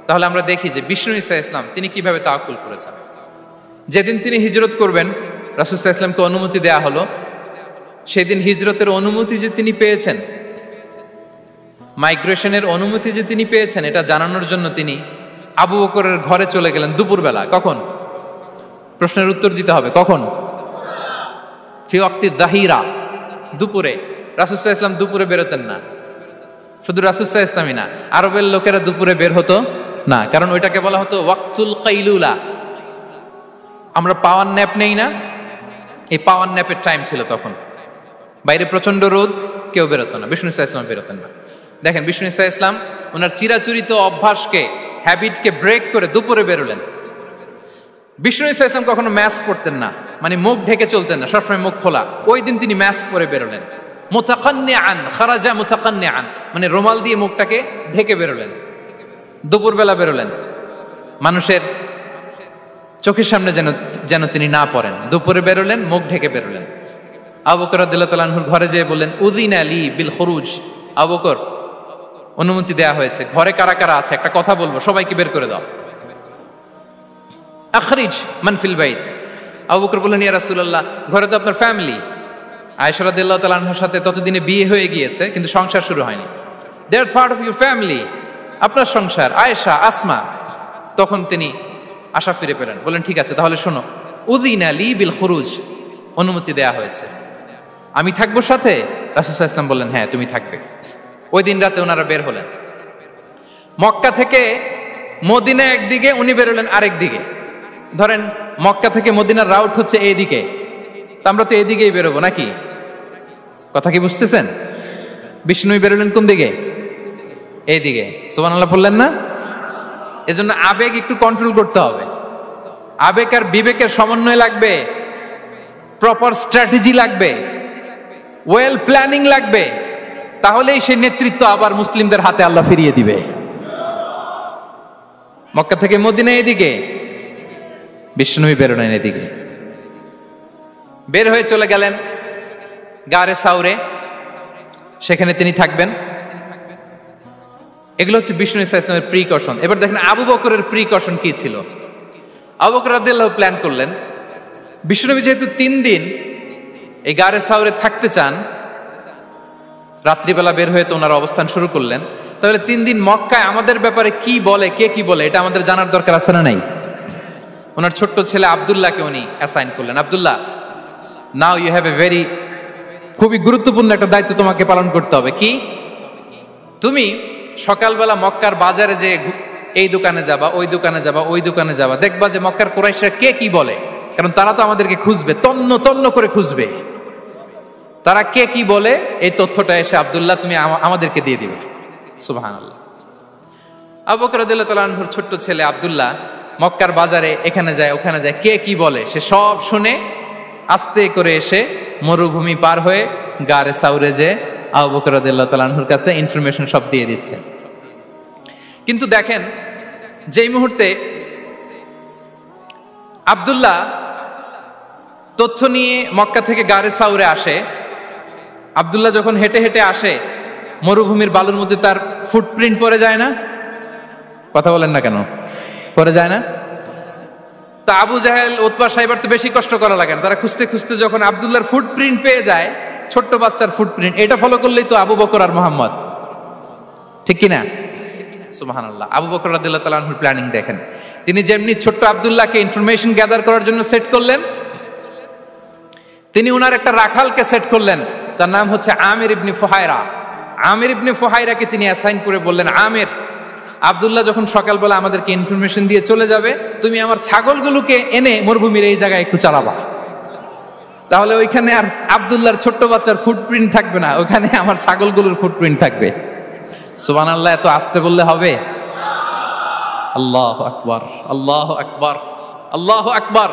তাহলে আমরা দেখি যে বিষ্ণু ইসা ইসলাম তিনি কিভাবে তাওয়াক্কুল করেছেন। যেদিন তিনি হিজরত করবেন, রাসূল সাল্লাল্লাহু আলাইহি ওয়াসাল্লামকে অনুমতি দেয়া হলো, সেদিন হিজরতের অনুমতি যে তিনি পেয়েছেন, মাইগ্রেশনের অনুমতি যে তিনি পেয়েছেন, এটা জানানোর জন্য তিনি আবু বকরের ঘরে চলে গেলেন দুপুরবেলা। কখন? প্রশ্নের উত্তর দিতে হবে, কখন? ফি ওয়াক্তি যাহিরা, দুপুরে। রাসূল সাল্লাল্লাহু আলাইহি ওয়াসাল্লাম দুপুরে বেরোতেন না। শুধু রাসূল সাল্লাল্লাহু আলাইহি ওয়াসাল্লামই না, আরবের লোকেরা দুপুরে বের হতো না, কারণ ওইটাকে বলা হতো ওয়াক্তুল কাইলুলা। আমরা পাওয়ার ন্যাপ নেই না, এই পাওয়ার ন্যাপের টাইম ছিল তখন। বাইরে প্রচন্ড রোদ, কেউ বেরোতো না, বিষ্ণু ইসা ইসলাম বেরোতেন না। দেখেন, বিষ্ণু ইসা ইসলাম ওনার চিরাচরিত অভ্যাসকে, হ্যাবিটকে ব্রেক করে দুপুরে বেরোলেন। বিষ্ণু ইসা ইসলাম কখনো মাস্ক পরতেন না, মানে মুখ ঢেকে চলতেন না, সবসময় মুখ খোলা। ওই দিন তিনি মাস্ক পরে বেরোলেন। মুতাকান্নিআন, খারাজা মুতাকান্নিআন, মানে রুমাল দিয়ে মুখটাকে ঢেকে বেরোলেন, দুপুরবেলা বেরোলেন। মানুষের চোখের সামনে যেন তিনি না পড়েন, দুপুরে বেরোলেন, মুখ ঢেকে বেরোলেন। আবু বকর রাদিয়াল্লাহু তাআলা আনহুর ঘরে যেয়ে বললেন, উযিনা লি বিল খুরুজ। আবু বকর, অনুমতি দেয়া হয়েছে, ঘরে কারা কারা আছে একটা কথা বলবো, সবাইকে বের করে দাও। আখরিজ মান ফিল বাইত। আবু বকর বললেন, ইয়া রাসূলুল্লাহ, ঘরে তো আপনার ফ্যামিলি। আয়েশা রাদিয়াল্লাহু তাআলা আনহার সাথে ততদিনে বিয়ে হয়ে গিয়েছে, কিন্তু সংসার শুরু হয়নি। দে আর পার্ট অফ ইউর ফ্যামিলি, আপনার সংসার, আয়েশা, আসমা। তখন তিনি আশা ফিরে পেলেন, বলেন ঠিক আছে, তাহলে শোনো, উযিনা লি বিল খুরুজ, অনুমতি দেয়া হয়েছে, আমি থাকবো সাথে? রাসূল সাল্লাল্লাহু আলাইহি ওয়াসাল্লাম বললেন, হ্যাঁ তুমি থাকবে। ওই দিন রাতে ওনারা বের হলেন। মক্কা থেকে মদিনা একদিকে, উনি বেরোলেন আরেক দিকে। ধরেন মক্কা থেকে মদিনার রাউট হচ্ছে এইদিকে, তা আমরা তো এদিকেই বেরোবো নাকি? কথা কি বুঝতেছেন? বিষ্ণু বেরোলেন কোন দিকে? এইদিকে। সুবহানাল্লাহ বললেন না? এজন্য আবেগ একটু কন্ট্রোল করতে হবে। আবেগ আর বিবেকের সমন্বয় লাগবে, প্রপার স্ট্র্যাটেজি লাগবে, ওয়েল প্ল্যানিং লাগবে, তাহলেই সেই নেতৃত্ব আবার মুসলিমদের হাতে আল্লাহ ফিরিয়ে দিবে। মক্কা থেকে মদিনা এদিকে, বিষ্ণু বেরোলেন এদিকে। বের হয়ে চলে গেলেন গারে সাউরে, সেখানে তিনি থাকবেন। এগুলো হচ্ছে বিষ্ণু ইসা ইসলামের প্রিকশন। এবার দেখেন আবু বকরের প্রিকশন কি ছিল। আবু বকর রাদিয়াল্লাহু প্ল্যান করলেন, বিশ্বনবী যেহেতু 3 দিন এই গারে সাউরে থাকতে চান, রাত্রিবেলা বের হয়ে তো ওনার অবস্থান শুরু করলেন, তাহলে 3 দিন মক্কায় আমাদের ব্যাপারে কি বলে, কে কি বলে, এটা আমাদের জানার দরকার আছে না নাই? ওনার ছোট্ট ছেলে আব্দুল্লাহকে উনি অ্যাসাইন করলেন। আব্দুল্লাহ, now you have a very, খুবই গুরুত্বপূর্ণ একটা দায়িত্ব তোমাকে পালন করতে হবে। কি? তুমি সকালবেলা মক্কার বাজারে যে এই দোকানে যাবা, ওই দোকানে যাবা, ওই দোকানে যাবা, দেখবা যে মক্কার কুরাইশরা কে কি বলে, কারণ তারা তো আমাদেরকে খুঁজবে, তন্ন তন্ন করে খুঁজবে, তারা কে কি বলে এই তথ্যটা এসে আব্দুল্লাহ তুমি আমাদেরকে দিয়ে দিবে। সুবহানাল্লাহ। আবু বকর রাদিয়াল্লাহু তাআলা আনহুর ছোট্ট ছেলে আব্দুল্লাহ মক্কার বাজারে এখানে যায় ওখানে যায়, কে কি বলে সে সব শুনে আস্তে করে এসে মরুভূমি পার হয়ে গারে সাউরে যে আবু বকর রাদিয়াল্লাহু তাআলা আনহুর কাছে ইনফরমেশন সব দিয়ে দিচ্ছে। কিন্তু দেখেন, যেই মুহূর্তে আব্দুল্লাহ তথ্য নিয়ে মক্কা থেকে গারে সাউরে আসে, আব্দুল্লাহ যখন হেঁটে হেঁটে আসে, মরুভূমির বালুর মধ্যে তার ফুটপ্রিন্ট পড়ে যায় না? কথা বলেন না কেন? পড়ে যায় না? তা আবু জাহেল, উতবা সাইবার তো বেশি কষ্ট করা লাগে না, তারা খুঁজতে খুঁজতে যখন আব্দুল্লাহর ফুটপ্রিন্ট পেয়ে যায়, ছোট্ট বাচ্চার ফুটপ্রিন্ট, এটা ফলো করলেই তো আবু বকর আর মোহাম্মদ, ঠিক কিনা? সুবহানাল্লাহ। আবু বকর রাদিয়াল্লাহু তাআলা আনহুর প্ল্যানিং দেখেন, তিনি যেমনি ছোট্ট আব্দুল্লাহকে ইনফরমেশন গ্যাদার করার জন্য সেট করলেন, তিনি উনার একটা রাখালকে সেট করলেন, তার নাম হচ্ছে আমির ইবনে ফুহায়রা। আমির ইবনে ফুহায়রাকে তিনি অ্যাসাইন করে বললেন, আমির, আব্দুল্লাহ যখন সকালবেলা আমাদেরকে ইনফরমেশন দিয়ে চলে যাবে, তুমি আমার ছাগলগুলোকে এনে মরুভূমির এই জায়গায় একটু চালাবা, তাহলে ওইখানে আর আব্দুল্লাহর ছোট্ট বাচ্চার ফুটপ্রিন্ট থাকবে না, ওখানে আমার ছাগলগুলোর ফুটপ্রিন্ট থাকবে। সুবহানাল্লাহ। এত আসতে বললে হবে? আল্লাহু আকবার, আল্লাহু আকবার, আল্লাহু আকবার।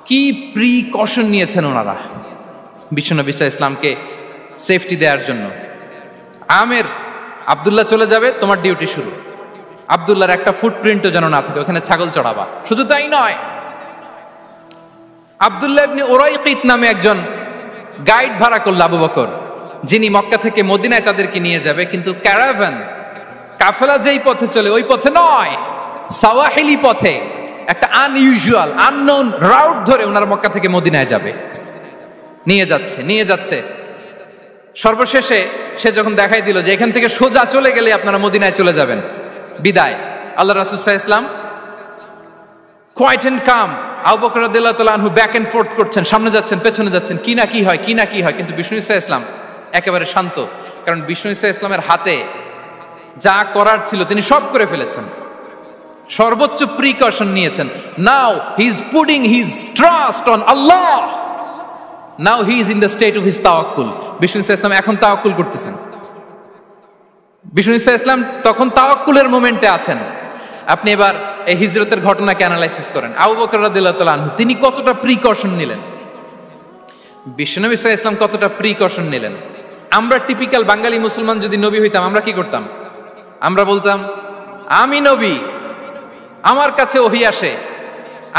কি প্রিকশন নিয়েছেন ওনারা বিশ্বনবী সাল্লাল্লাহু আলাইহি ইসলামকে সেফটি দেওয়ার জন্য। আমির, আব্দুল্লাহ চলে যাবে, তোমার ডিউটি শুরু, আব্দুল্লাহর একটা ফুটপ্রিন্টও যেন না থাকে, ওখানে ছাগল চড়াবা। শুধু তাই নয়, আব্দুল্লাহ ইবনে উরাইকিত নামে একজন গাইড ভাড়া করল আবু বকর, যিনি মক্কা থেকে মদিনায় তাদেরকে নিয়ে যাবে, কিন্তু ক্যারাভান, কাফেলা যেই পথে চলে ওই পথে নয়, সাওয়াহিলি পথে, একটা আনইউজুয়াল আননোন রাউট ধরে ওনারা মক্কা থেকে মদিনায় যাবে। নিয়ে যাচ্ছে সর্বশেষে সে যখন দেখাই দিল যে এখান থেকে সোজা চলে গেলে আপনারা মদিনায় চলে যাবেন, বিদায়। আল্লাহ রাসূল সাল্লাল্লাহু আলাইহি ওয়াসাল্লাম কোয়াইট এন্ড কাম, আবু বকর রাদিয়াল্লাহু তাআলা আনহু ব্যাক এন্ড ফোর্থ করছেন, সামনে যাচ্ছেন, পেছনে যাচ্ছেন, কি না কি হয়, কি না কি হয়, কিন্তু বিষ্ণু সাল্লাল্লাহু আলাইহি ওয়াসাল্লাম একেবারে শান্ত, কারণ বিষ্ণু সাল্লাল্লাহু আলাইহি ওয়াসাল্লামের হাতে যা করার ছিল তিনি সব করে ফেলেছেন, সর্বোচ্চ প্রিকশন নিয়েছেন। Now he is putting his trust on Allah, now he is in the state of his তাওয়াক্কুল। বিষ্ণু সাল্লাল্লাহু আলাইহি ওয়াসাল্লাম এখন তাওয়াক্কুল করতেছেন, বিষ্ণু সাল্লাল্লাহু আলাইহি ওয়াসাল্লাম তখন তাওয়াক্কুলের মোমেন্টে আছেন। আপনি এবার এই হিজরতের ঘটনাকে অ্যানালাইসিস করেন, আবু বকর রাদিয়াল্লাহু তাআলা আনহু তিনি কতটা প্রিকশন নিলেন, বিশ্বনবী সাল্লাল্লাহু আলাইহি ওয়াসাল্লাম কতটা প্রিকশন নিলেন। আমরা টিপিক্যাল বাঙালি মুসলমান যদি নবী হইতাম, আমরা কি করতাম? আমরা বলতাম, আমি নবী, আমার কাছে ওহী আসে,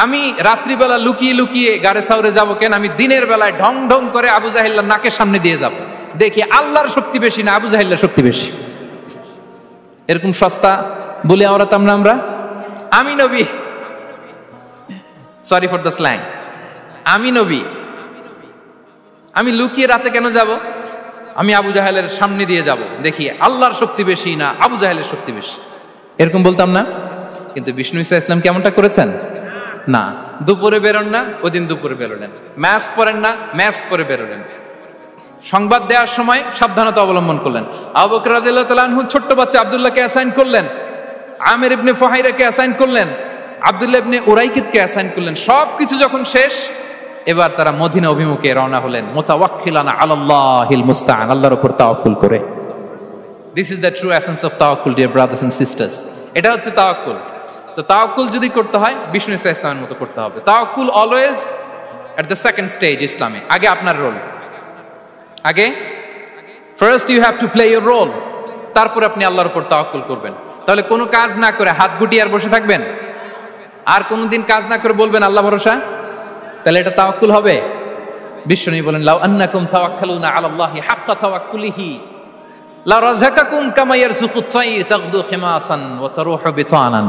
আমি রাত্রিবেলা লুকিয়ে লুকিয়ে গারে সাউরে যাব কেন, আমি দিনের বেলায় ঢং ঢং করে আবু জাহেলের নাকের সামনে দিয়ে যাব, দেখি আল্লাহর শক্তি বেশি না আবু জাহেলের শক্তি বেশি। এরকম সস্তা বলে আওড়াতাম না আমরা? আমি নবী, সরি ফর দ্য স্ল্যাং, আমি নবী, আমি লুকিয়ে রাতে কেন যাব, আমি আবু জাহেলের সামনে দিয়ে যাব, দেখি আল্লাহর শক্তি বেশি না আবু জাহেলের শক্তি বেশি, এরকম বলতাম না? কিন্তু বিষ্ণু ঈসা ইসলাম কেমনটা করেছেন? না, দুপুরে বেরোন না, ওই দিন দুপুরে বেরোলেন, মাস্ক পরেন না, মাস্ক পরে বেরোলেন, সংবাদ দেওয়ার সময় সাবধানতা অবলম্বন করলেন। আবু বকর রাদিয়াল্লাহু তাআলা আনহু ছোট্ট বাচ্চা আব্দুল্লাহকে অ্যাসাইন করলেন, আমির ইবনে ফুহাইরাকে অ্যাসাইন করলেন, আব্দুল্লাহ ইবনে উরাইকিতকে অ্যাসাইন করলেন। সবকিছু যখন শেষ, এবার তারা মদিনা অভিমুখে রওনা হলেন, মুতাওয়াক্কিলানা আলাল্লাহিল মুস্তাআন, আল্লাহর উপর তাওয়াক্কুল করে। This is the true essence of তাওয়াক্কুল, ডিয়ার ব্রাদার্স এন্ড সিস্টার্স। এটা হচ্ছে তাওয়াক্কুল। তো তাওয়াক্কুল যদি করতে হয় বিষ্ণু ঈসা ইসলামের মতো করতে হবে। তাওয়াক্কুল always at the second stage ইসলামে। আগে আপনার রোল, আগে first you have to play your role, তারপর আপনি আল্লাহর উপর তাওয়াক্কুল করবেন। তাহলে কোনো কাজ না করে হাত গুটিয়ে আর বসে থাকবেন, আর কোনোদিন কাজ না করে বলবেন আল্লাহ ভরসা, তাহলে এটা তাওয়াক্কুল হবে? বিশ্বনবী বলেন, লাউ আন্নাকুম তাওয়াক্কালুনা আলাল্লাহি হাক্কা তাওয়াক্কুলিহি লা রাযাকাকুম কামা ইয়ারযুকুত তাইর তাগদু খিমাসান ওয়া তারুহু বিতানান।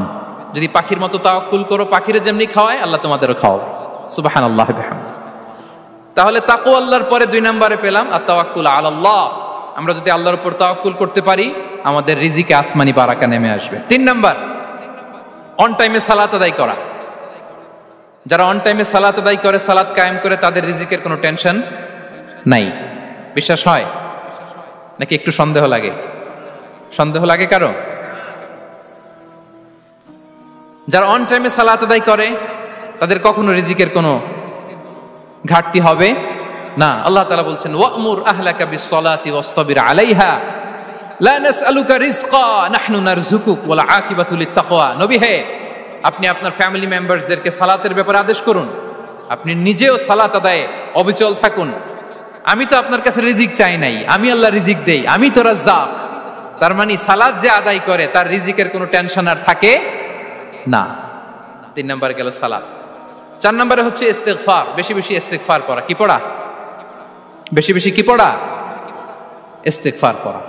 যদি পাখির মতো তাওয়াক্কুল করো, পাখিরে যেমনি খাওয়ায় আল্লাহ তোমাদেরও খাওয়াবে। সুবহানাল্লাহ বিহামদিহি। তাহলে তাকওয়া আল্লাহর পরে 2 নম্বরে পেলাম আত-তাওয়াক্কুল আলাল্লাহ। আমরা যদি আল্লাহর উপর তাওয়াক্কুল করতে পারি, আমাদের রিজিকে আসমানি বারাকা নেমে আসবে। 3 নাম্বার, অন টাইমে সালাত আদায় করা। যারা অন টাইমে সালাত আদায় করে, সালাত কায়েম করে, তাদের রিজিকের কোনো টেনশন নাই। বিশ্বাস হয় নাকি একটু সন্দেহ লাগে? সন্দেহ লাগে কারো? যারা অন টাইমে সালাত আদায় করে তাদের কখনো রিজিকের কোনো ঘাটতি হবে না। আল্লাহ তাআলা বলছেন, ওয়া'মুর আহলাকা বিস-সালাতি ওয়াসতাবির আলাইহা লা নাসআলুকা রিজকা নাহনু নারযুকুক ওয়াল আকিবাতু লিত-তাকওয়া। নবী হে, আপনি আপনার ফ্যামিলি মেম্বারসদেরকে সালাতের ব্যাপারে আদেশ করুন, আপনি নিজেও সালাত আদায়ে অবিচল থাকুন। আমি তো আপনার কাছে রিজিক চাই নাই, আমি আল্লাহ রিজিক দেই, আমি তো রাজ্জাক। তার মানে সালাত যে আদায় করে তার রিজিকের কোনো টেনশন আর থাকে না। 3 নম্বরে গেল সালাত। 4 নম্বরে হচ্ছে ইস্তিগফার। বেশি বেশি ইস্তিগফার পড়া। কি পড়া? বেশি বেশি কি পড়া? ইস্তিগফার পড়া।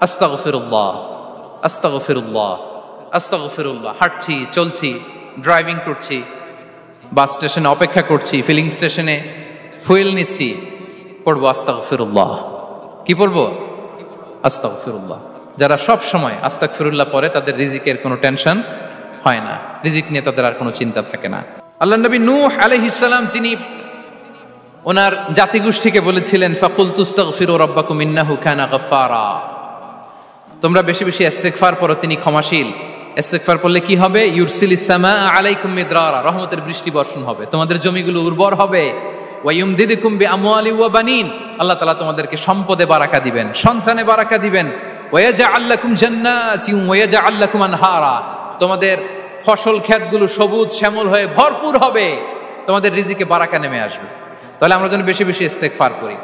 আস্তাগফিরুল্লাহ, আস্তাগফিরুল্লাহ, আস্তাগফিরুল্লাহ। হাঁটছি, চলছি, ড্রাইভিং করছি, বাস স্টেশনে অপেক্ষা করছি, ফিলিং স্টেশনে ফুয়েল নিচ্ছি, পড়বো আস্তাগফিরুল্লাহ। কি পড়বো? আস্তাগফিরুল্লাহ। যারা সব সময় আস্তাগফিরুল্লাহ পড়ে তাদের রিজিকের কোনো টেনশন হয় না, রিজিক নিয়ে তাদের আর কোনো চিন্তা থাকে না। আল্লাহ নবী নূহ আলাইহিস সালাম, যিনি ওনার জাতিগোষ্ঠীকে বলেছিলেন, ফাকুলতু আস্তাগফিরু রাব্বাকুম ইন্নাহু কানা গাফফারা, তোমরা বেশি বেশি ইস্তিগফার পড়ো, তিনি ক্ষমাশীল। ইস্তিগফার পড়লে কি হবে? ইউরসিলিস সামাআ আলাইকুম মিদরারা, রহমতের বৃষ্টি বর্ষণ হবে, তোমাদের জমিগুলো উর্বর হবে। ওয়া ইউমদিদুকুম বিআমওয়ালি ওয়া বানিন, আল্লাহ তাআলা তোমাদেরকে সম্পদে বারাকা দিবেন, সন্তানে বারাকা দিবেন। ওয়া ইয়াজআল লাকুম জান্নাতিন ওয়া ইয়াজআল লাকুম আনহারা, তোমাদের ফসল ক্ষেতগুলো সবুজ শ্যামল হয়ে ভরপুর হবে, তোমাদের রিজিকে বারাকা নেমে আসবে। তাহলে আমরা যেন বেশি বেশি ইস্তিগফার করি।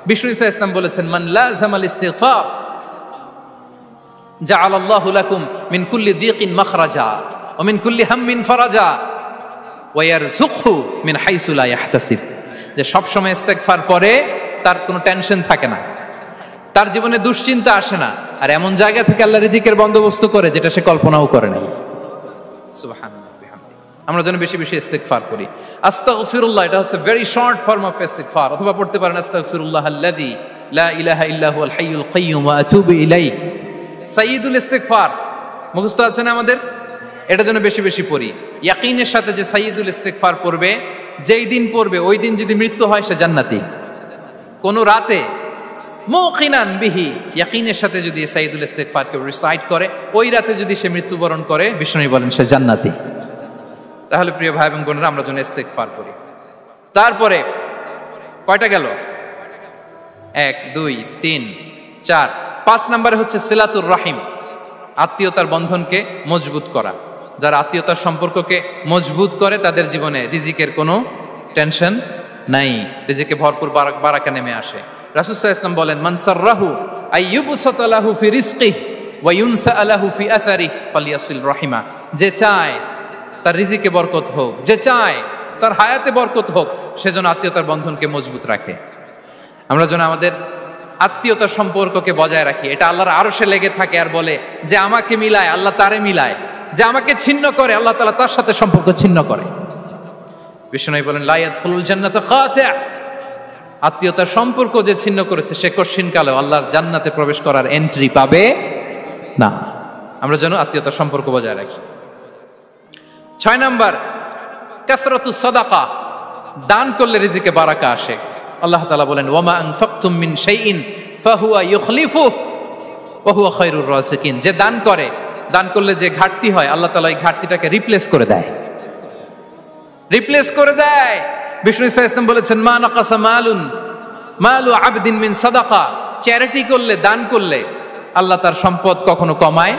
বিষ্ণু ইসা ইসলাম বলেছেন, মান লাযামাল ইস্তিগফার জাআলাল্লাহু লাকুম মিন কুল্লি দিকিন মাখরাজা ওয়া মিন কুল্লি হাম্মিন ফারাজা ওয়া ইয়ারযুকহু মিন হাইসু লা ইয়াহতাসিব। যে সব সময় ইস্তিগফার পড়ে তার কোনো টেনশন থাকে না, তার জীবনে দুশ্চিন্তা আসে না, আর এমন জায়গা থেকে আল্লাহ রিজিকের বন্দোবস্ত করে যেটা সে কল্পনাও করে নাই। সুবহানাল্লাহ বিহামদিহি। আমরা যেন বেশি বেশি ইস্তিগফার করি। আস্তাগফিরুল্লাহ, এটা হচ্ছে ভেরি শর্ট ফর্ম অফ ইস্তিগফার। অথবা পড়তে পারেন আস্তাগফিরুল্লাহাল্লাযী লা ইলাহা ইল্লা হুয়াল হাইয়ুল কাইয়্যুম ওয়া আতুবু ইলাইহি। সাইয়্যিদুল ইস্তিগফার মুখস্থ আছে না আমাদের? এটা যেন বেশি বেশি পড়ি। ইয়াকিনের সাথে যে সাইয়্যিদুল ইস্তিগফার পড়বে, যেই দিন পড়বে ওই দিন যদি মৃত্যু হয় সে জান্নাতি। কোন রাতে মুকিনান বিহি, ইয়াকিনের সাথে যদি সাইয়্যিদুল ইস্তিগফারকে রিসাইট করে, ওই রাতে যদি সে মৃত্যুবরণ করে, বিষ্ণু বলেন সে জান্নাতি। তাহলে প্রিয় ভাই এবং বোনেরা, আমরা যেন ইস্তিগফার করি। তারপরে কয়টা গেল? 1 2 3 4 5 নম্বরে হচ্ছে সিলাতুর রাহিম, আত্মীয়তার বন্ধনকে মজবুত করা। যারা আত্মীয়তার সম্পর্ককে মজবুত করে তাদের জীবনে রিজিকের কোনো টেনশন নাই, রিজিকে ভরপুর বারাকা নেমে আসে। রাসূল সাল্লাল্লাহু আলাইহি ওয়াসাল্লাম বলেন, মান সাররাহু আইয়ুবসাতা লাহু ফি রিজকিহি ওয়া ইউনসা লাহু ফি আসারিহি ফালিয়াসিল রাহিমা। যে চায় তার রিজিকে বরকত হোক, যে চায় তার হায়াতে বরকত হোক, সেজন্য আত্মীয়তার বন্ধনকে মজবুত রাখে। আমরা যেন আমাদের আত্মীয়তার সম্পর্ককে বজায় রাখি। এটা আল্লাহর আরশে লেগে থাকে আর বলে যে আমাকে মিলায় আল্লাহ তারে মিলায়, যে আমাকে ছিন্ন করে আল্লাহ তাআলা তার সাথে সম্পর্ক ছিন্ন করে। বিষ্ণু বলেন, লা ইয়াদখুলুল জান্নাতা খাতি', আত্মীয়তার সম্পর্ক যে ছিন্ন করেছে সে কশিন কালেও আল্লাহর জান্নাতে প্রবেশ করার এন্ট্রি পাবে না। আমরা যেন আত্মীয়তার সম্পর্ক বজায় রাখি। 6 নাম্বার, কাসরাতুস সাদাকা, দান করলে রিজিকে বারাকা আসে। আল্লাহ তাআলা বলেন, ওয়ামা আনফাকতুম মিন শাইইন ফাহুয়া ইউখলিফুহু ওয়া হুয়া খায়রুর রাযিকিন। যে দান করে, দান করলে যে ঘাটতি হয় আল্লাহ তাআলা এই ঘাটতিটাকে রিপ্লেস করে দেয়, রিপ্লেস করে দেয়। বিষ্ণু ইসা ইসলাম বলেছেন, মা নাকাসা মালু আবদিন মিন সাদাকা, চ্যারিটি করলে, দান করলে আল্লাহ তার সম্পদ কখনো কমায়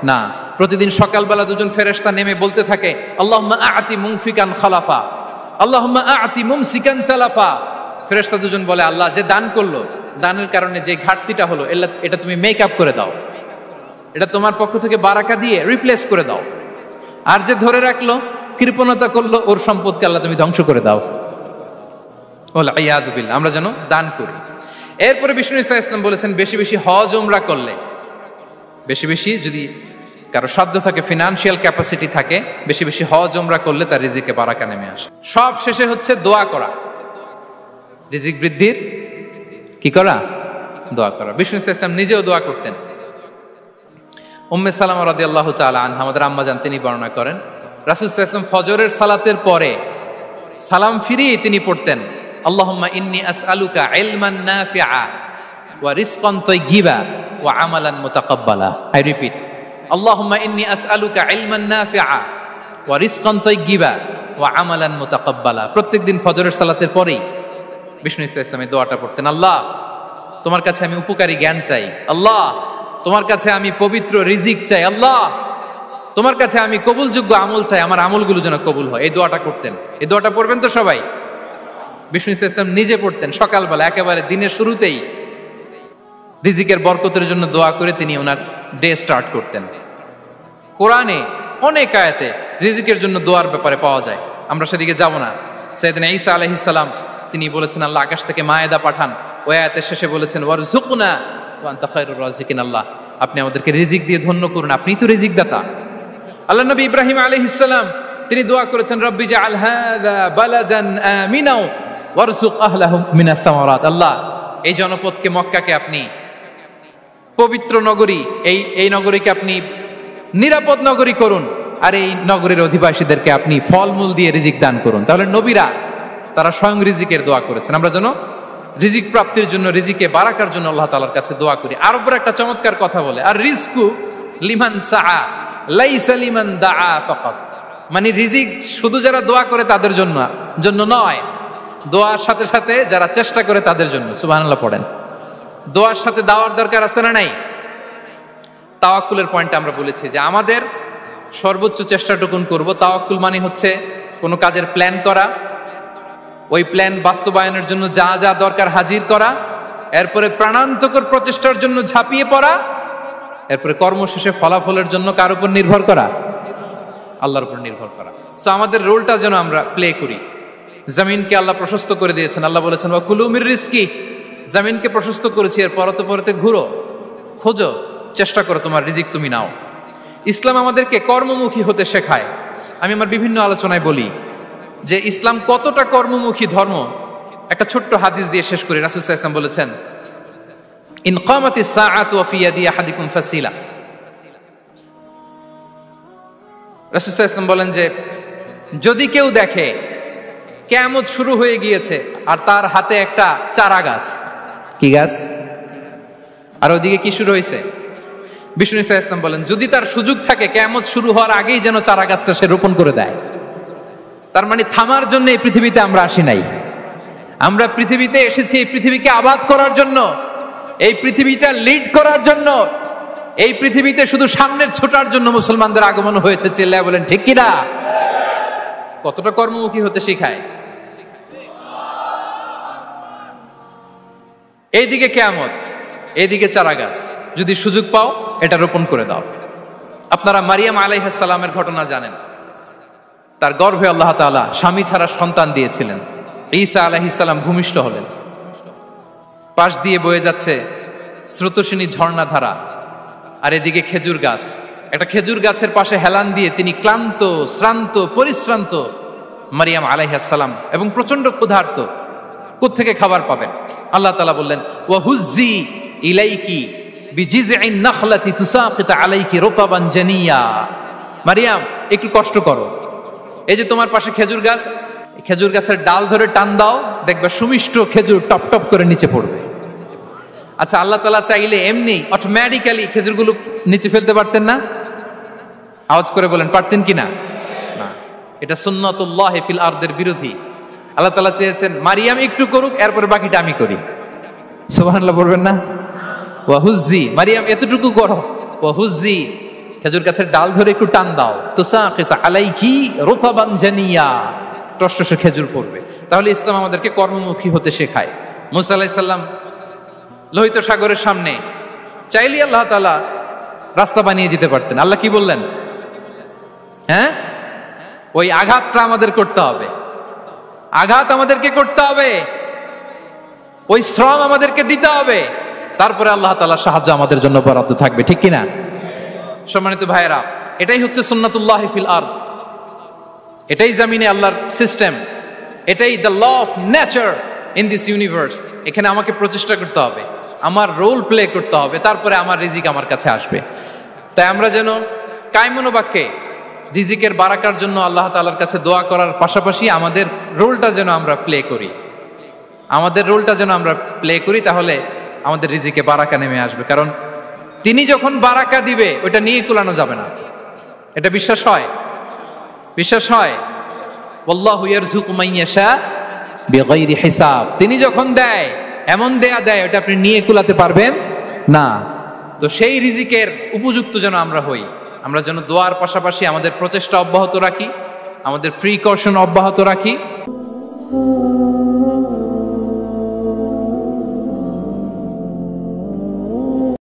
না। প্রতিদিন সকালবেলা দুজন ফেরেশতা নেমে বলতে থাকে, আল্লাহুম্মা আ'তি মুনফিকান খালাফা, আল্লাহুম্মা আ'তি মুমসিকান তালাফা। ফেরেশতা দুজন বলে, আল্লাহ যে দান করলো, দানের কারণে যে ঘাটতিটা হলো এটা তুমি মেক আপ করে দাও, এটা তোমার পক্ষ থেকে বারাকা দিয়ে রিপ্লেস করে দাও। আর যে ধরে রাখলো, কৃপণতা করলো, ওর সম্পদকে আল্লাহ তুমি ধ্বংস করে দাও। ওয়াল ইয়াযু বিল্লাহ। আমরা যেন দান করি। এরপরে বিষ্ণু ইসা ইসলাম বলেছেন বেশি বেশি হজ উমরা করলে, বেশি বেশি যদি কারো সাধ্য থাকে, ফিনান্সিয়াল ক্যাপাসিটি থাকে, বেশি বেশি হজ উমরা করলে তার রিজিকে বারাকা নেমে আসে। সব শেষে হচ্ছে দোয়া করা, রিজিক বৃদ্ধির কি করা? দোয়া করা। বিষ্ণু ইসা ইসলাম নিজেও দোয়া করতেন। উম্মে সালামা রাদিয়াল্লাহু তাআলা আনহা, আমাদের আম্মা জান, তিনি বর্ণনা করেন রাসূল সাল্লাল্লাহু আলাইহি ওয়াসাল্লাম ফজরের সালাতের পরে সালাম ফিরিয়ে তিনি পড়তেন, আল্লাহুম্মা ইন্নী আসআলুকা ইলমান নাফিআ ওয়া রিজকান তাইয়্যিবা ওয়া আমালান মুতাকাব্বালা। আই রিপিট, আল্লাহুম্মা ইন্নী আসআলুকা ইলমান নাফিআ ওয়া রিজকান তাইয়্যিবা ওয়া আমালান মুতাকাব্বালা। প্রত্যেকদিন ফজরের সালাতের পরেই বিষ্ণু ইসলাম এই দোয়াটা পড়তেন, আল্লাহ তোমার কাছে আমি উপকারী জ্ঞান চাই, আল্লাহ তোমার কাছে আমি পবিত্র রিজিক চাই, আল্লাহ তোমার কাছে আমি কবুলযোগ্য আমল চাই, আমার আমলগুলো যেন কবুল হয়। এই দোয়াটা করতেন। এই দোয়াটা পড়বেন তো সবাই। বিষ্ণু ইসলাম নিজে পড়তেন সকালবেলা, একেবারে দিনের শুরুতেই রিজিকের বরকতের জন্য দোয়া করে তিনি ওনার ডে স্টার্ট করতেন। কোরআনে অনেক আয়াতে রিজিকের জন্য দোয়ার ব্যাপারে পাওয়া যায়, আমরা সেদিকে যাব না। সাইয়েদনা ঈসা আলাইহিস সালাম তিনি বলেছেন আল্লাহ আকাশ থেকে মায়েদা পাঠান, ওই আয়াতের শেষে বলেছেন ওয়ারযুকনা ওয়া আনতা খায়রুর রাযিকিন, আল্লাহ আপনি আমাদেরকে রিজিক দিয়ে ধন্য করুন, আপনিই তো রিজিক দাতা। আল্লাহ নবী ইব্রাহিম আলাইহিস সালাম তিনি দোয়া করেছেন রব্বি জাআল হাযা বালাদান আমিনা ওয়ারযুক আহলাহু মিনাস সামারাত, আল্লাহ এই জনপদকে, মক্কাকে আপনি পবিত্র নগরী, এই নগরীকে আপনি নিরাপদ নগরী করুন, আর এই নগরীর অধিবাসীদেরকে আপনি ফলমূল দিয়ে রিজিক দান করুন। তাহলে নবীরা তারা স্বয়ং রিজিকের দোয়া করেছেন। আমরা যেন রিজিক প্রাপ্তির জন্য, রিজিকে বারাকার জন্য আল্লাহ তাআলার কাছে দোয়া করি। আরবরা একটা চমৎকার কথা বলে, আর রিজকু লিমান সাআ লাইসা লিমান দাআ ফাকাত, মানে রিজিক শুধু যারা দোয়া করে তাদের জন্য নয়, দোয়ার সাথে সাথে যারা চেষ্টা করে তাদের জন্য। সুবহানাল্লাহ পড়েন। দোয়ার সাথে দাওয়ার দরকার আছে না নাই? তাওয়াক্কুলের পয়েন্টটা আমরা বলেছি যে আমাদের সর্বোচ্চ চেষ্টাটুকুন করব। তাওয়াক্কুল মানে হচ্ছে কোনো কাজের প্ল্যান করা, ওই প্ল্যান বাস্তবায়নের জন্য যা যা দরকার হাজির করা, এরপরে প্রাণান্তকর প্রচেষ্টার জন্য ঝাঁপিয়ে পড়া, এরপরে কর্মশেষে ফলাফলের জন্য কার উপর নির্ভর করা? আল্লাহর উপর নির্ভর করা। সো আমাদের রোলটা যেন আমরা প্লে করি। জমিনকে আল্লাহ প্রশস্ত করে দিয়েছেন, আল্লাহ বলেছেন ওয়া কুলু মির রিজকি, জমিনকে প্রশস্ত করেছি, এর পরতে পরতে ঘুরো, খোঁজো, চেষ্টা করো তোমার রিজিক তুমি নাও। ইসলাম আমাদেরকে কর্মমুখী হতে শেখায়। আমি আমার বিভিন্ন আলোচনায় বলি যে ইসলাম কতটা কর্মমুখী ধর্ম। একটা ছোট্ট হাদিস দিয়ে শেষ করি। রাসূল সাল্লাল্লাহু আলাইহি ওয়াসাল্লাম বলেছেন ইন কামাতিস সাআতু ওয়া ফি ইয়াদি আহাদিকুম ফাসিলা। রাসূল সাল্লাল্লাহু আলাইহি ওয়াসাল্লাম বলেন যে যদি কেউ দেখে কিয়ামত শুরু হয়ে গিয়েছে আর তার হাতে একটা চারা গাছ, কি গাছ? আর ওদিকে কি শুরু হয়েছে? বিষ্ণু ইসা ইসলাম বলেন যদি তার সুযোগ থাকে কিয়ামত শুরু হওয়ার আগেই যেন চারা গাছটা সে রোপণ করে দেয়। তার মানে থামার জন্য এই পৃথিবীতে আমরা আসি নাই। আমরা পৃথিবীতে এসেছি এই পৃথিবীকে আবাদ করার জন্য, এই পৃথিবীটা লিড করার জন্য। এই পৃথিবীতে শুধু সামনের ছোটার জন্য মুসলমানদের আগমন হয়েছে। চিল্লায় বলেন ঠিক কিনা? কতটা কর্মমুখী হতে শেখায়। এইদিকে কিয়ামত, এইদিকে চারা গাছ, যদি সুযোগ পাও এটা রোপণ করে দাও। আপনারা মারিয়াম আলাইহিস সালামের ঘটনা জানেন। তার গর্ভে আল্লাহ তাআলা স্বামী ছাড়া সন্তান দিয়েছিলেন। ঈসা আলাইহিস সালাম ভূমিষ্ঠ হলেন। পাশ দিয়ে বয়ে যাচ্ছে স্রোতস্বিনী ঝর্ণাধারা, আর এদিকে খেজুর গাছ। একটা খেজুর গাছের পাশে হেলান দিয়ে তিনি ক্লান্ত, শ্রান্ত, পরিশ্রান্ত মারিয়াম আলাইহিস সালাম, এবং প্রচন্ড ক্ষুধার্ত। কোত্থেকে খাবার পাবেন? আল্লাহ তাআলা বললেন ওয়া হুজ্জি ইলাইকি বিজিযইন নাখলাতি তুসাকিত আলাইকি রুতাবান জানিয়া। মারিয়াম একটু কষ্ট করো, এই যে তোমার পাশে খেজুর গাছ, খেজুর গাছের ডাল ধরে টান দাও, দেখবে সুমিষ্ট খেজুর টপ টপ করে নিচে পড়বে। আচ্ছা, আল্লাহ তাআলা চাইলে এমনি অটোমেটিক্যালি খেজুরগুলো নিচে ফেলতে পারতেন না? আওয়াজ করে বলেন পারতেন কিনা? না, এটা সুন্নাতুল্লাহি ফিল আরদের বিরোধী। আল্লাহ তাআলা চেয়েছেন মারিয়াম একটু করুক, এরপরে বাকিটা আমি করি। সুবহানাল্লাহ বলবেন না? ওয়া হুজ্জি, মারিয়াম এতটুকু করো, ওয়া হুজ্জি খেজুর গাছের ডাল ধরে একটু টান দাও, তুসাকিত আলাইকি রুতাবান জানিয়া, টসটসে খেজুর পড়বে। তাহলে ইসলাম আমাদেরকে কর্মমুখী হতে শেখায়। মুসা আলাইহিস সালাম লোহিত সাগরের সামনে চাইলে আল্লাহ তাআলা রাস্তা বানিয়ে দিতে পারতেন। আল্লাহ কি বললেন? হ্যাঁ, ওই আঘাতটা আমাদের করতে হবে, আঘাত আমাদেরকে করতে হবে। ওই শ্রম আমাদেরকে দিতে হবে, তারপরে আল্লাহ তাআলার সাহায্য আমাদের জন্য বরাদ্দ থাকবে, ঠিক কিনা? সম্মানিত ভাইয়েরা, এটাই হচ্ছে সুন্নাতুল্লাহ ফিল আরদ, এটাই জামিনে আল্লাহর সিস্টেম, এটাই the law of nature in this universe. এখানে আমাকে প্রচেষ্টা করতে হবে, আমার রোল প্লে করতে হবে, তারপরে আমার রিজিক আমার কাছে আসবে। তাই আমরা যেন কায়মনো বাক্যে রিজিকের বারাকার জন্য আল্লাহ তাআলার কাছে দোয়া করার পাশাপাশি আমাদের রোলটা যেন আমরা প্লে করি, তাহলে আমাদের রিজিকে বারাকা নেমে আসবে। কারণ তিনি যখন বারাকা দিবে ওইটা নিয়ে কুলানো যাবে না, এটা বিশ্বাস হয়? ওয়াল্লাহু ইয়ারযুকু মান ইয়াশা বিগাইরি হিসাব। তিনি যখন দেয় এমন দেয় ওটা আপনি নিয়ে কুলাতে পারবেন না। তো সেই রিজিকের উপযুক্ত যেন আমরা হই, আমরা যেন দোয়ার পাশাপাশি আমাদের প্রচেষ্টা অব্যাহত রাখি, আমাদের প্রিকশন অব্যাহত রাখি।